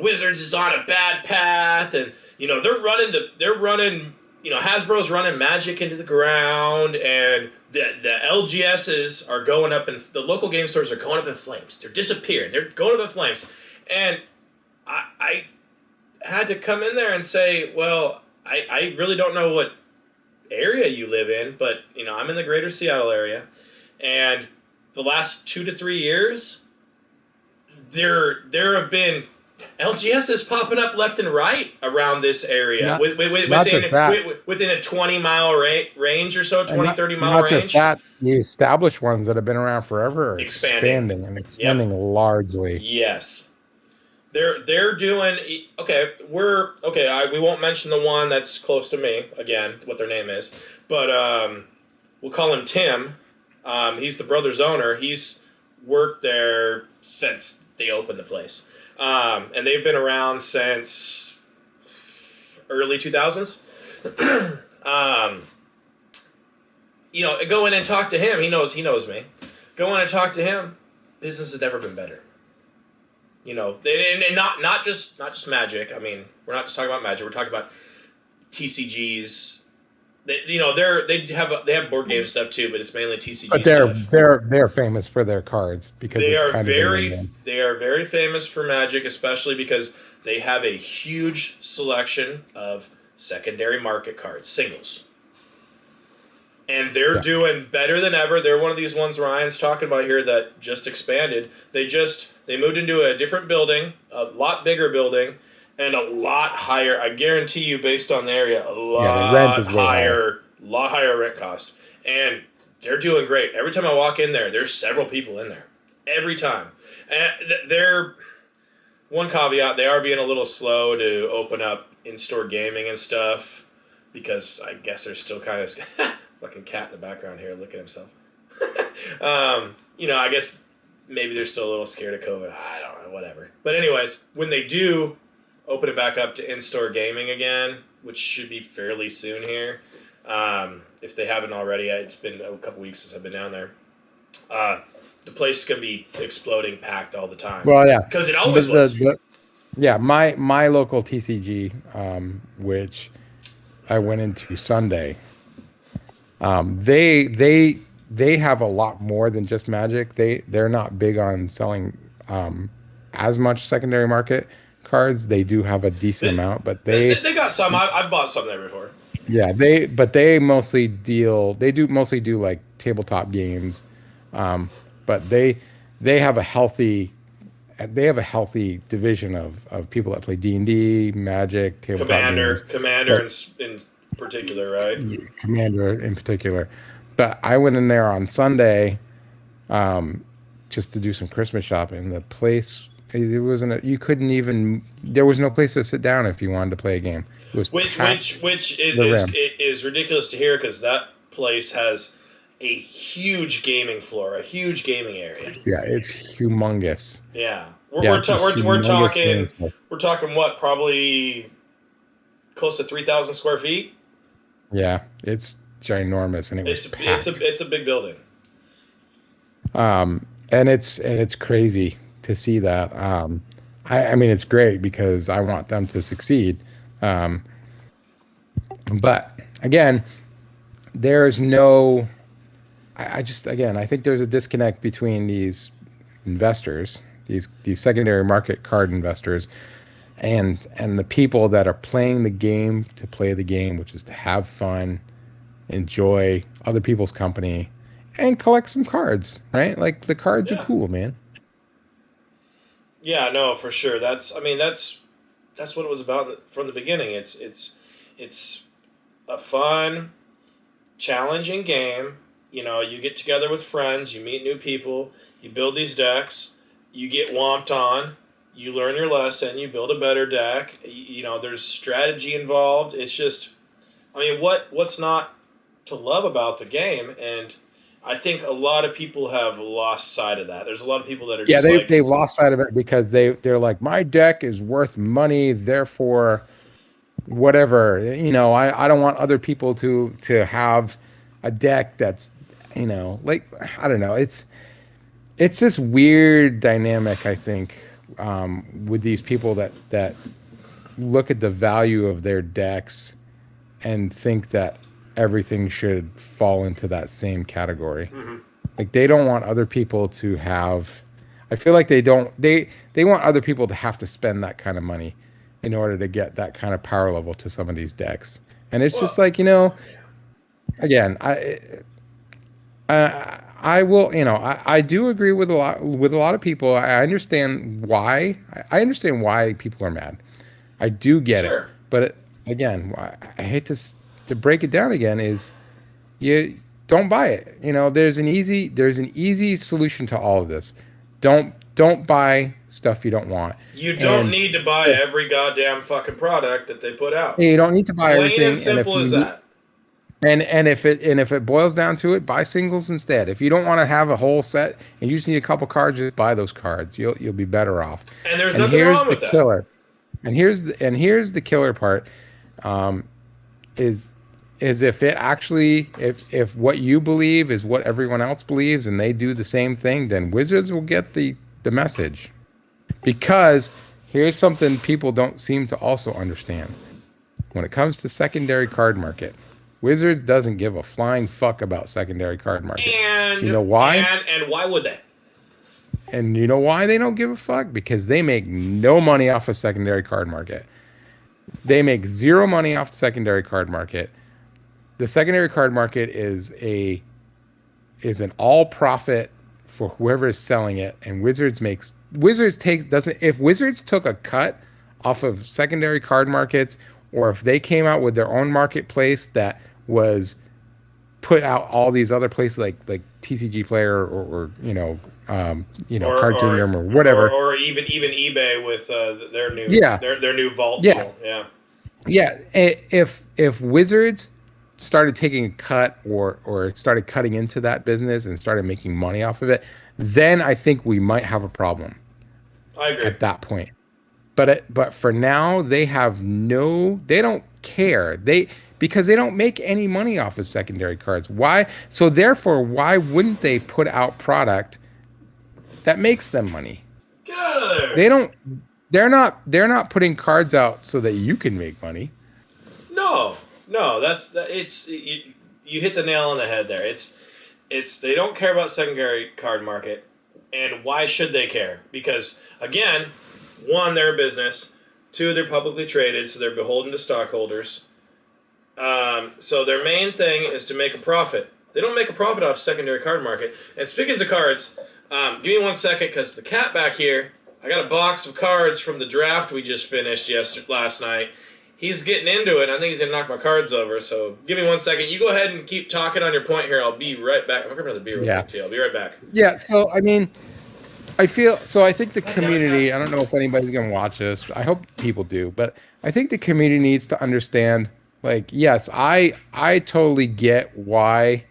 Wizards is on a bad path, and they're running Hasbro's running Magic into the ground, and the LGSs are going up, and the local game stores are going up in flames. They're disappearing. They're going up in flames, and I had to come in there and say, well, I really don't know what area you live in, but I'm in the greater Seattle area, and the last 2 to 3 years, there have been LGS is popping up left and right around this area within a 20-mile range or so, 30-mile range. Not just that, the established ones that have been around forever are expanding largely. Yes. They're doing okay. We won't mention the one that's close to me again, what their name is, but we'll call him Tim. He's the brother's owner. He's worked there since they opened the place. And they've been around since early 2000s. Go in and talk to him. He knows me. Go in and talk to him. Business has never been better. And not just Magic. I mean, we're not just talking about Magic. We're talking about TCGs. They have board game stuff too, but it's mainly TCG. But they're famous for their cards because they are very famous for Magic, especially because they have a huge selection of secondary market cards, singles, and they're doing better than ever. They're one of these ones Ryan's talking about here that just expanded. They moved into a different building, a lot bigger building. And a lot higher, I guarantee you, based on the area, a lot higher rent cost. And they're doing great. Every time I walk in there, there's several people in there. Every time. And they're, one caveat, they are being a little slow to open up in-store gaming and stuff. Because I guess they're still kind of, fucking cat in the background here looking at himself. I guess maybe they're still a little scared of COVID. I don't know, whatever. But anyways, when they do open it back up to in-store gaming again, which should be fairly soon here. If they haven't already, it's been a couple weeks since I've been down there. The place is going to be exploding, packed all the time. Well, yeah. Because it always was. My local TCG, which I went into Sunday, they have a lot more than just Magic. They're not big on selling as much secondary market cards. They do have a decent amount, but they got some. I've bought some there before. Yeah, they mostly do like tabletop games, but they have a healthy division of people that play D&D, Magic, tabletop games. Commander in particular, right? Commander in particular. But I went in there on Sunday, just to do some Christmas shopping. The place. There was no place to sit down if you wanted to play a game. It was which is ridiculous to hear because that place has a huge gaming floor, a huge gaming area. Yeah, it's humongous. Yeah, we're talking what, probably close to 3,000 square feet. Yeah, it's ginormous, and it's a big building. And it's crazy to see that. I mean, it's great because I want them to succeed. But again, there's no, I think there's a disconnect between these investors, these secondary market card investors, and the people that are playing the game to play the game, which is to have fun, enjoy other people's company, and collect some cards, right? Like the cards are cool, man. Yeah, no, for sure. That's what it was about from the beginning. It's a fun, challenging game. You get together with friends, you meet new people, you build these decks, you get whomped on, you learn your lesson, you build a better deck. There's strategy involved. It's just, what's not to love about the game? And I think a lot of people have lost sight of that. There's a lot of people that are they've lost sight of it because they're like, my deck is worth money, therefore whatever. I don't want other people to have a deck that's like, I don't know. It's this weird dynamic, I think, with these people that look at the value of their decks and think that everything should fall into that same category. Like they don't want other people to have. I feel like they want other people to have to spend that kind of money in order to get that kind of power level to some of these decks. And it's just Well, like, again, I will, I do agree with a lot of people. I understand why. I understand why people are mad. I do get it. sure. But again, I hate to break it down again is you don't buy it. There's an easy solution to all of this. Don't buy stuff you don't want. You don't And need to buy every goddamn fucking product that they put out. you don't need to buy Plain and everything. simple as that. And if it boils down to it, buy singles instead. If you don't want to have a whole set and you just need a couple cards, just buy those cards. You'll be better off. And there's And nothing here's wrong the with that. killer. And here's the killer part. Is if it actually if what you believe is what everyone else believes and they do the same thing, then Wizards will get the message. Because here's something people don't seem to also understand. When it comes to secondary card market, Wizards doesn't give a flying fuck about secondary card markets. And you know why? And why would they? And you know why they don't give a fuck? Because they make no money off of secondary card market. They make zero money off the secondary card market. The secondary card market is an all profit for whoever is selling it, and Wizards if Wizards took a cut off of secondary card markets, or if they came out with their own marketplace that was put out all these other places like TCG Player or Cartoon Room or whatever, or even eBay with their new their new vault yeah deal. yeah if Wizards started taking a cut or started cutting into that business and started making money off of it, then I think we might have a problem. I agree. At that point. But for now, they don't care. Because they don't make any money off of secondary cards. Why? So therefore, why wouldn't they put out product that makes them money? Get out of there. They're not putting cards out so that you can make money. No, you hit the nail on the head there. It's they don't care about secondary card market, and why should they care? Because again, one, they're a business. Two, they're publicly traded, so they're beholden to stockholders. So their main thing is to make a profit. They don't make a profit off secondary card market. And speaking of cards, give me 1 second, because the cat back here, I got a box of cards from the draft we just finished last night. He's getting into it. I think he's going to knock my cards over. So give me 1 second. You go ahead and keep talking on your point here. I'll be right back. I'm going to grab another beer real quick, too. I'll be right back. Yeah, so, I mean, I think the community, I don't know if anybody's going to watch this. I hope people do. But I think the community needs to understand, like, yes, I totally get why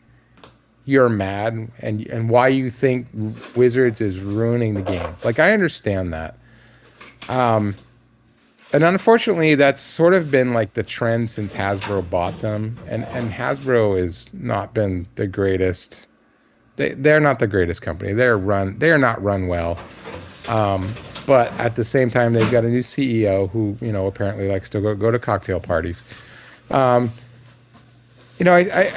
you're mad and why you think Wizards is ruining the game. Like, I understand that. And unfortunately, that's sort of been like the trend since Hasbro bought them. And Hasbro has not been the greatest. They're not the greatest company. They're not run well. But at the same time, they've got a new CEO who, apparently likes to go to cocktail parties. I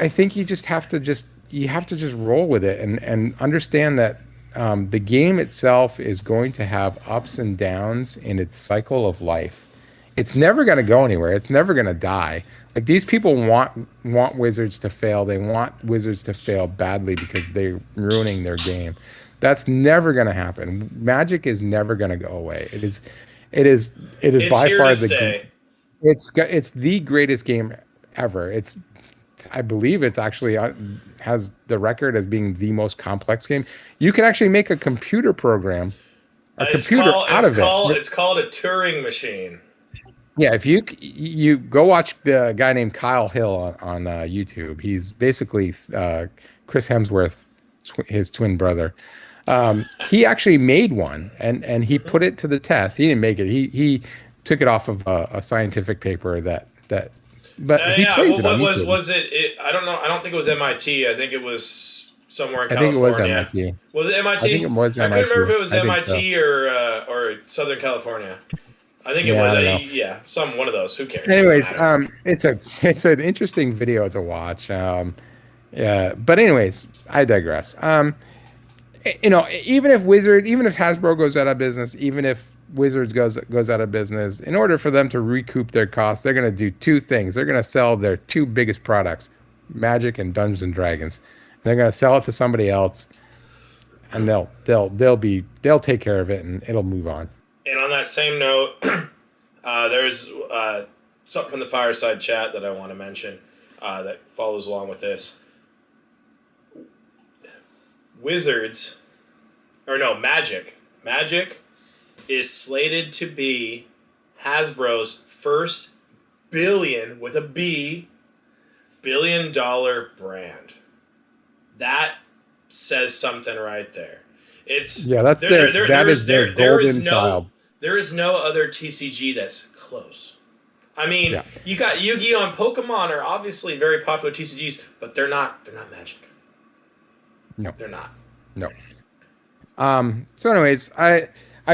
think you just have to roll with it and understand that the game itself is going to have ups and downs in its cycle of life. It's never going to go anywhere. It's never going to die. Like, these people want Wizards to fail. They want Wizards to fail badly because they're ruining their game. That's never going to happen. Magic is never going to go away. It is by far it's the greatest game ever. I believe it's actually has the record as being the most complex game. You can actually make a computer program, It's called a Turing machine. Yeah, if you go watch the guy named Kyle Hill on YouTube. He's basically Chris Hemsworth, his twin brother. He actually made one, and he put it to the test. He didn't make it. He took it off of a scientific paper that. But he plays it on YouTube. Was it? I don't know. I don't think it was MIT. I think it was somewhere in California. I think it was MIT. Was it MIT? I think it was MIT. I couldn't remember if it was MIT so. or Southern California. I think it Yeah, was. I don't know. Yeah, one of those. Who cares? It doesn't Anyways, matter. it's an interesting video to watch. Yeah, but anyways, I digress. Even if Hasbro goes out of business, even if Wizards goes out of business, in order for them to recoup their costs, they're going to do two things. They're going to sell their two biggest products, Magic and Dungeons and Dragons. They're going to sell it to somebody else, and they'll take care of it, and it'll move on. And on that same note, there's something from the Fireside Chat that I want to mention that follows along with this. Wizards, or no, Magic. Magic is slated to be Hasbro's first with a B, billion-dollar brand. That says something right there. It's Yeah, that's that is their golden child. There is no other TCG that's close. I mean, Yeah. you got Yu-Gi-Oh! And Pokemon are obviously very popular TCGs, but they're not Magic. No, They're not. no. So anyways, I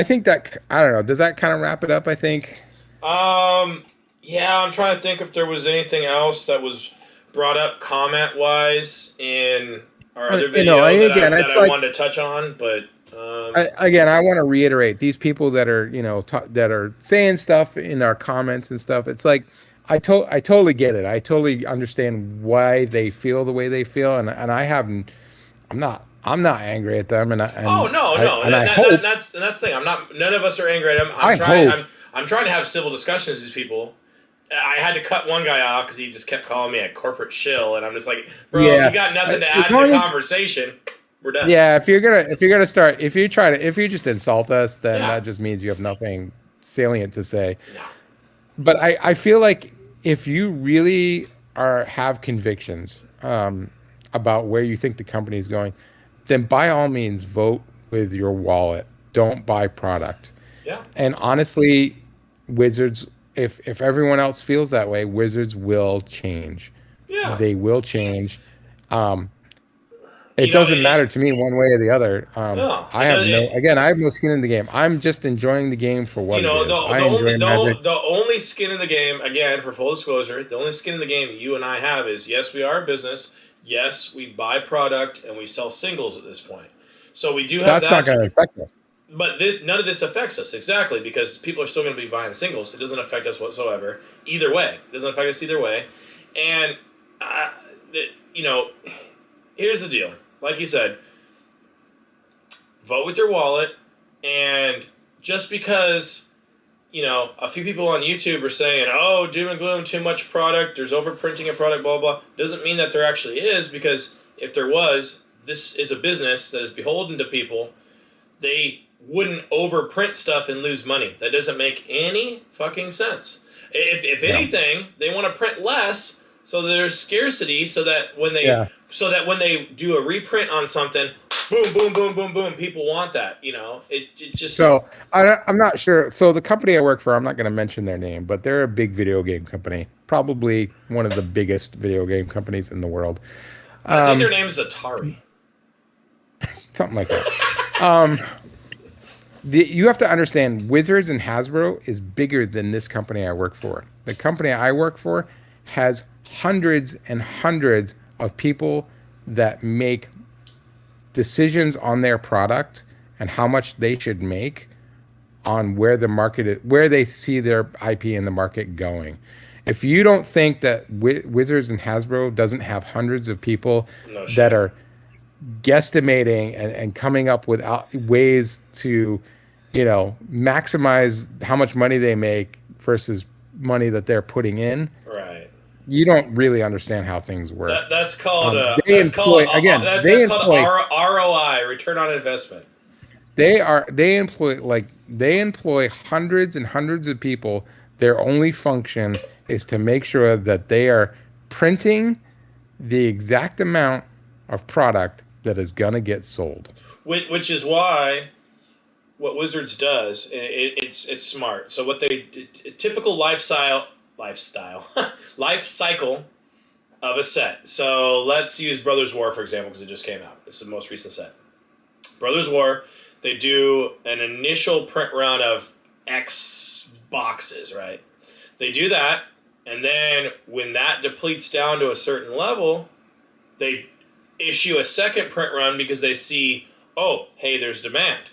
think that, I don't know, does that kind of wrap it up, I think? Yeah, I'm trying to think if there was anything else that was brought up comment-wise in our other video that I wanted to touch on, but I want to reiterate, these people that are, that are saying stuff in our comments and stuff, it's like, I totally get it. I totally understand why they feel the way they feel, and I'm not angry at them, and that's the thing. None of us are angry at him. I'm trying to have civil discussions with these people. I had to cut one guy off because he just kept calling me a corporate shill, and I'm just like, bro, if you got nothing to add to the conversation, we're done. Yeah, if you just insult us, then that just means you have nothing salient to say. No. But I feel like if you really have convictions about where you think the company is going, then by all means vote with your wallet. Don't buy product. Yeah. And honestly, Wizards, if everyone else feels that way, Wizards will change. Yeah. They will change. It doesn't matter to me one way or the other. I have no skin in the game. I'm just enjoying the game for what it is. The only skin in the game, again, for full disclosure, the only skin in the game you and I have is, yes, we are a business. Yes, we buy product and we sell singles at this point. So we do have That's not going to affect us. But none of this affects us, exactly, because people are still going to be buying singles. It doesn't affect us whatsoever. Either way. It doesn't affect us either way. And, here's the deal. Like you said, vote with your wallet, and just because, a few people on YouTube are saying, oh, doom and gloom, too much product, there's overprinting a product, blah, blah, doesn't mean that there actually is, because if there was, this is a business that is beholden to people. They wouldn't overprint stuff and lose money. That doesn't make any fucking sense. If anything, they want to print less so there's scarcity, so that when they do a reprint on something, boom, boom, boom, boom, boom, people want that. It just. So I'm not sure. So the company I work for, I'm not going to mention their name, but they're a big video game company, probably one of the biggest video game companies in the world. I think their name is Atari. Something like that. You have to understand, Wizards and Hasbro is bigger than this company I work for. The company I work for has hundreds and hundreds of people that make decisions on their product and how much they should make on where the market is, where they see their IP in the market going. If you don't think that Wizards and Hasbro doesn't have hundreds of people that are guesstimating and coming up with ways to, maximize how much money they make versus money that they're putting in. Right. You don't really understand how things work. That's called ROI, return on investment. They employ hundreds and hundreds of people. Their only function is to make sure that they are printing the exact amount of product that is going to get sold. Which is why what Wizards does, it's smart. So what typical life cycle of a set. So let's use Brothers War, for example, because it just came out. It's the most recent set. Brothers War, they do an initial print run of X boxes, right? They do that, and then when that depletes down to a certain level, they issue a second print run because they see, oh, hey, there's demand.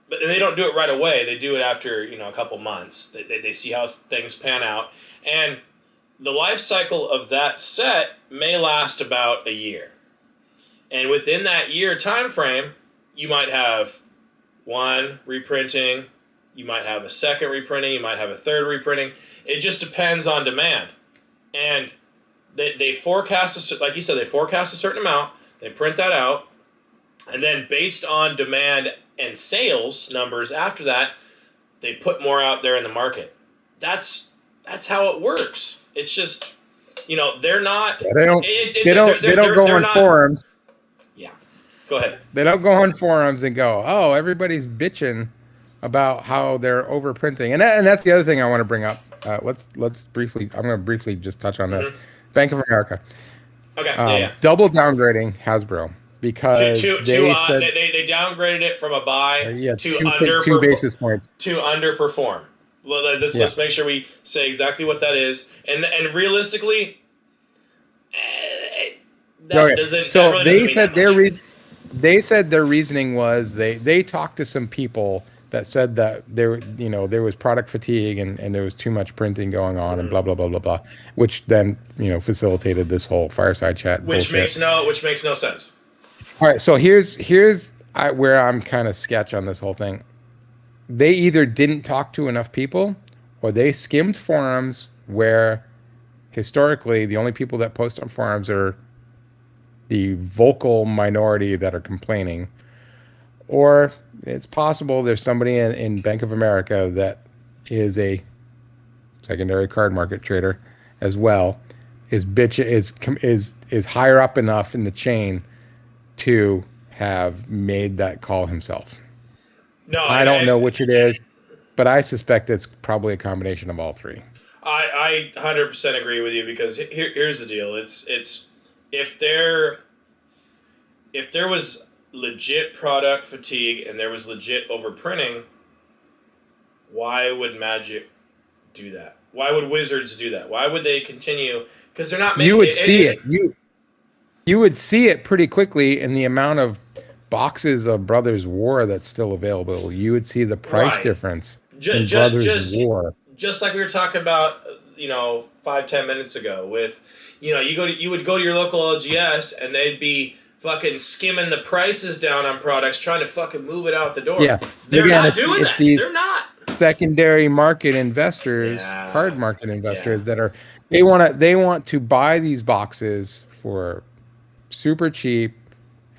But they don't do it right away. They do it after, a couple months. They see how things pan out. And the life cycle of that set may last about a year. And within that year time frame, you might have one reprinting, you might have a second reprinting, you might have a third reprinting. It just depends on demand. And they forecast, like you said, they forecast a certain amount, they print that out, and then based on demand and sales numbers after that, they put more out there in the market. That's how it works. It's just, they're not. Yeah, they don't go on forums. Yeah, go ahead. They don't go on forums and go, oh, everybody's bitching about how they're overprinting, and that's the other thing I want to bring up. Let's briefly. I'm going to briefly just touch on this. Bank of America. Okay. Double downgrading Hasbro because they downgraded it from a buy to two basis points to underperform. Let's make sure we say exactly what that is, and realistically, doesn't. So that really they said their reasoning was they talked to some people that said that there was product fatigue and there was too much printing going on and blah blah blah blah blah, which then facilitated this whole fireside chat. Which makes no sense. All right, so here's where I'm kind of sketch on this whole thing. They either didn't talk to enough people, or they skimmed forums where historically the only people that post on forums are the vocal minority that are complaining, or it's possible there's somebody in Bank of America that is a secondary card market trader as well, is higher up enough in the chain to have made that call himself. No, I don't know which it is, but I suspect it's probably a combination of all three. I 100% agree with you because here's the deal. It's if there was legit product fatigue and there was legit overprinting, why would Magic do that? Why would Wizards do that? Why would they continue? Because they're not making. You would see it. You would see it pretty quickly in the amount of boxes of Brothers War that's still available. You would see the price difference in Brothers War. Just like we were talking about, 5-10 minutes ago with, you would go to your local LGS and they'd be fucking skimming the prices down on products, trying to fucking move it out the door. Yeah, they're not doing that. They're not. Secondary market investors, card market investors that are they want to buy these boxes for super cheap,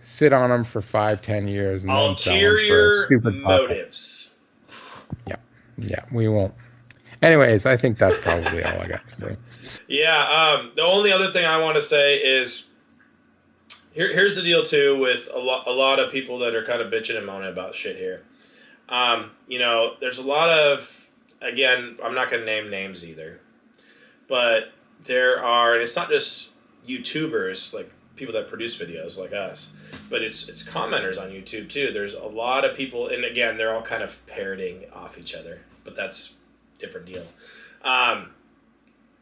sit on them for 5-10 years, and then sell them for a stupid motives. Yeah, we won't. Anyways, I think that's probably all I got to say. Yeah, the only other thing I want to say is here's the deal too with a lot of people that are kind of bitching and moaning about shit here. There's a lot of, again, I'm not going to name names either, but there are, and it's not just YouTubers, like people that produce videos like us, but it's commenters on YouTube too. There's a lot of people, and again, they're all kind of parroting off each other, but that's a different deal.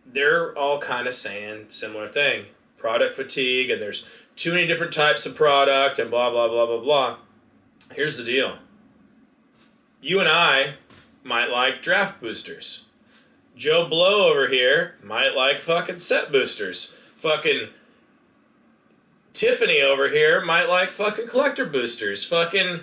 They're all kind of saying similar thing, product fatigue, and there's too many different types of product, and blah, blah, blah, blah, blah. Here's the deal. You and I might like draft boosters. Joe Blow over here might like fucking set boosters. Fucking Tiffany over here might like fucking collector boosters. Fucking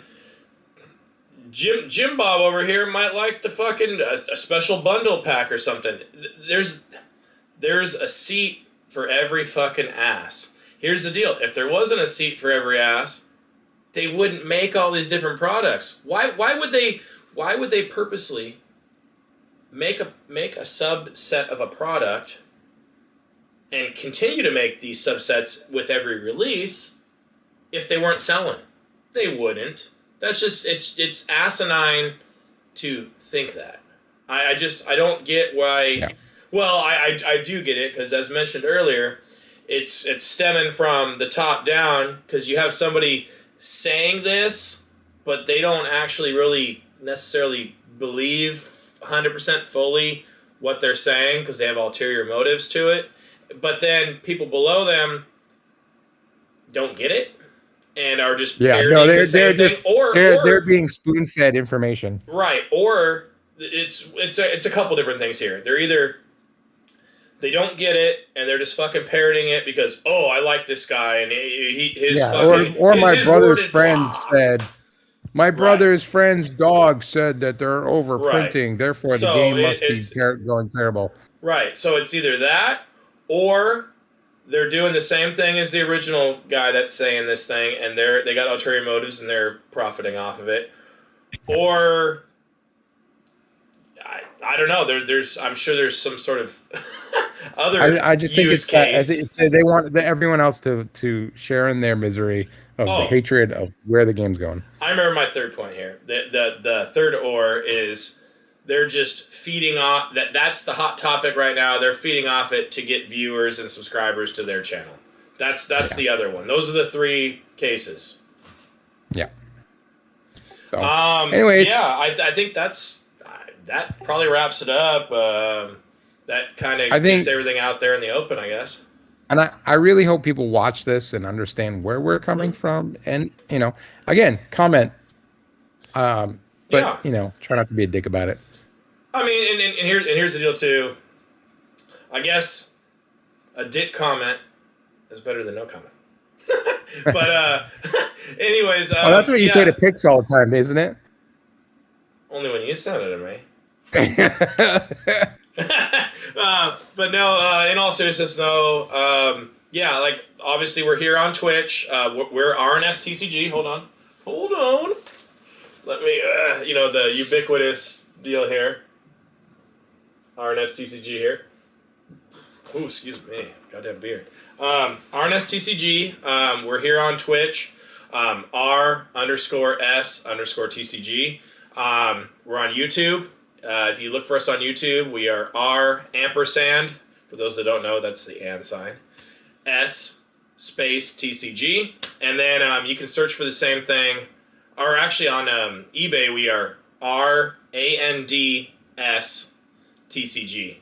Jim Bob over here might like the fucking a special bundle pack or something. There's a seat for every fucking ass. Here's the deal. If there wasn't a seat for every ass, they wouldn't make all these different products. Why would they purposely make a subset of a product and continue to make these subsets with every release if they weren't selling? They wouldn't. That's just it's asinine to think that. I don't get why. Yeah. Well, I do get it because as mentioned earlier, it's stemming from the top down because you have somebody saying this, but they don't actually really necessarily believe 100% fully what they're saying because they have ulterior motives to it. But then people below them don't get it and are just Yeah, no, parroting the they're same thing, just they're or being spoon fed information. right, or it's a couple different things here. They're either they don't get it and they're just fucking parroting it because I like this guy and his Yeah, fucking or my his word brother's is friend law. said my Right, brother's friend's dog said that they're right. overprinting, therefore the So game must be it's going terrible. right. So it's either that or they're doing the same thing as the original guy that's saying this thing, and they got ulterior motives and they're profiting off of it, or I don't know. There's I'm sure there's some sort of other I just think use it's that case. they want everyone else to share in their misery of the Oh, hatred of where the game's going. I remember my third point here. The third or is they're just feeding off that's the hot topic right now. They're feeding off it to get viewers and subscribers to their channel. That's Yeah. the other one. Those are the three cases. Yeah. So, anyways, yeah, I think that probably wraps it up. That kind of gets everything out there in the open, I guess. and I really hope people watch this and understand where we're coming from. And, again, comment. But, Yeah. try not to be a dick about it. I mean, and here's the deal, too. I guess a dick comment is better than no comment. But, anyways. That's what you say to pics all the time, isn't it? Only when you send it to me. But no, in all seriousness, no. Yeah, like obviously we're here on Twitch. We're R&S TCG. Hold on. Let me, the ubiquitous deal here. R&S TCG here. Oh, excuse me, goddamn beer. R&S TCG. We're here on Twitch. R_S_TCG. We're on YouTube. If you look for us on YouTube, we are R ampersand. For those that don't know, that's the and sign. S space TCG. And then you can search for the same thing. Or actually on eBay, we are RANDS TCG.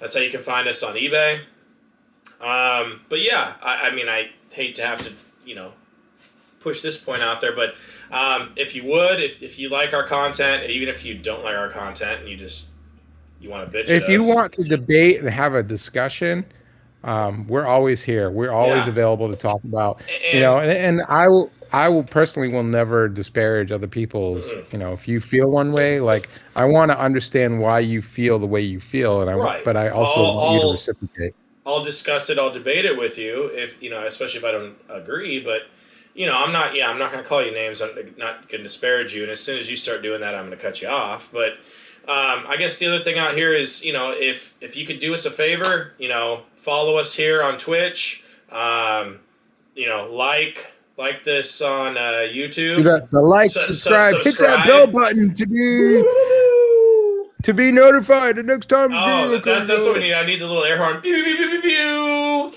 That's how you can find us on eBay. But yeah, I mean, I hate to have to, push this point out there, but if you would, if you like our content, even if you don't like our content and you want to bitch If at you us, want to debate and have a discussion, we're always here. We're always available to talk about, and I will personally will never disparage other people's, if you feel one way, like I want to understand why you feel the way you feel. But I also want you to reciprocate. I'll discuss it. I'll debate it with you if, especially if I don't agree, but I'm not going to call you names. I'm not going to disparage you. And as soon as you start doing that, I'm going to cut you off. But I guess the other thing out here is, if you could do us a favor, follow us here on Twitch, like this on YouTube. You got the like, subscribe, hit that bell button to be notified the next time. Oh, that's what we need. I need the little air horn. Pew, pew, pew, pew, pew.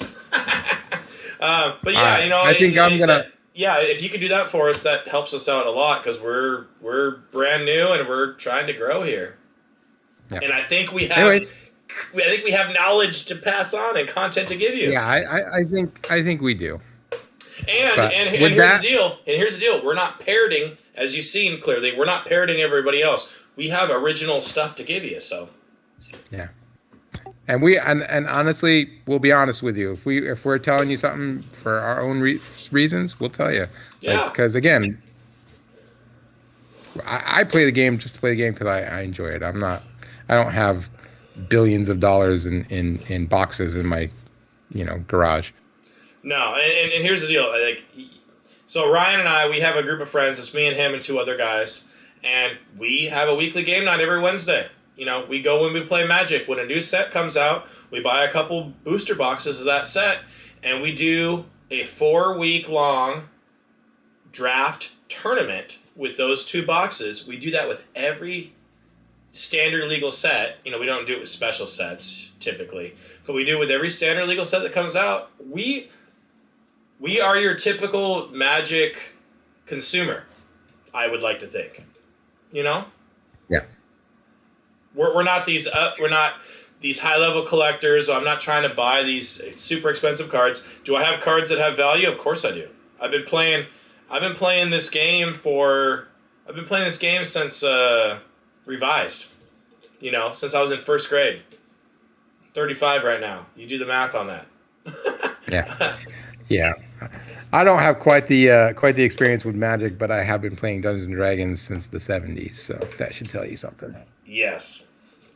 But yeah, right. I think I'm gonna. Yeah, if you could do that for us, that helps us out a lot because we're brand new and we're trying to grow here. Yeah. And I think we have knowledge to pass on and content to give you. Yeah, I think we do. And here's the deal. We're not parroting, as you've seen clearly. We're not parroting everybody else. We have original stuff to give you. So. Yeah. And and honestly, we'll be honest with you. If we're telling you something for our own reasons, we'll tell you. Yeah. Because again, I play the game just to play the game because I enjoy it. I don't have billions of dollars in boxes in my, garage. No, and here's the deal. So Ryan and I, we have a group of friends. It's me and him and two other guys, and we have a weekly game night every Wednesday. We go when we play Magic. When a new set comes out, we buy a couple booster boxes of that set, and we do a 4-week-long draft tournament with those two boxes. We do that with every standard legal set. We don't do it with special sets, typically. But we do it with every standard legal set that comes out. We are your typical Magic consumer, I would like to think. Yeah. we're not these high level collectors. I'm not trying to buy these super expensive cards. Do I have cards that have value? Of course I do. I've been playing this game since revised. You know, since I was in first grade. 35 right now. You do the math on that. Yeah. Yeah. I don't have quite the experience with Magic, but I have been playing Dungeons and Dragons since the 70s, so that should tell you something. Yes.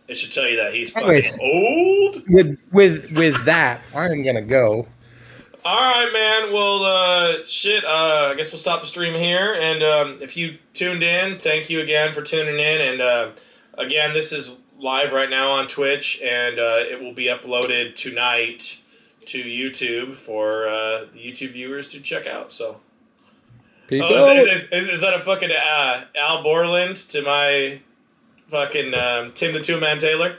It should tell you that he's Anyways, fucking old. With that, I'm gonna go. All right, man. Well, I guess we'll stop the stream here. And if you tuned in, thank you again for tuning in. And again, this is live right now on Twitch, and it will be uploaded tonight to YouTube for the YouTube viewers to check out. So, Peace out. Is that a fucking Al Borland to my fucking Tim the Two Man Taylor?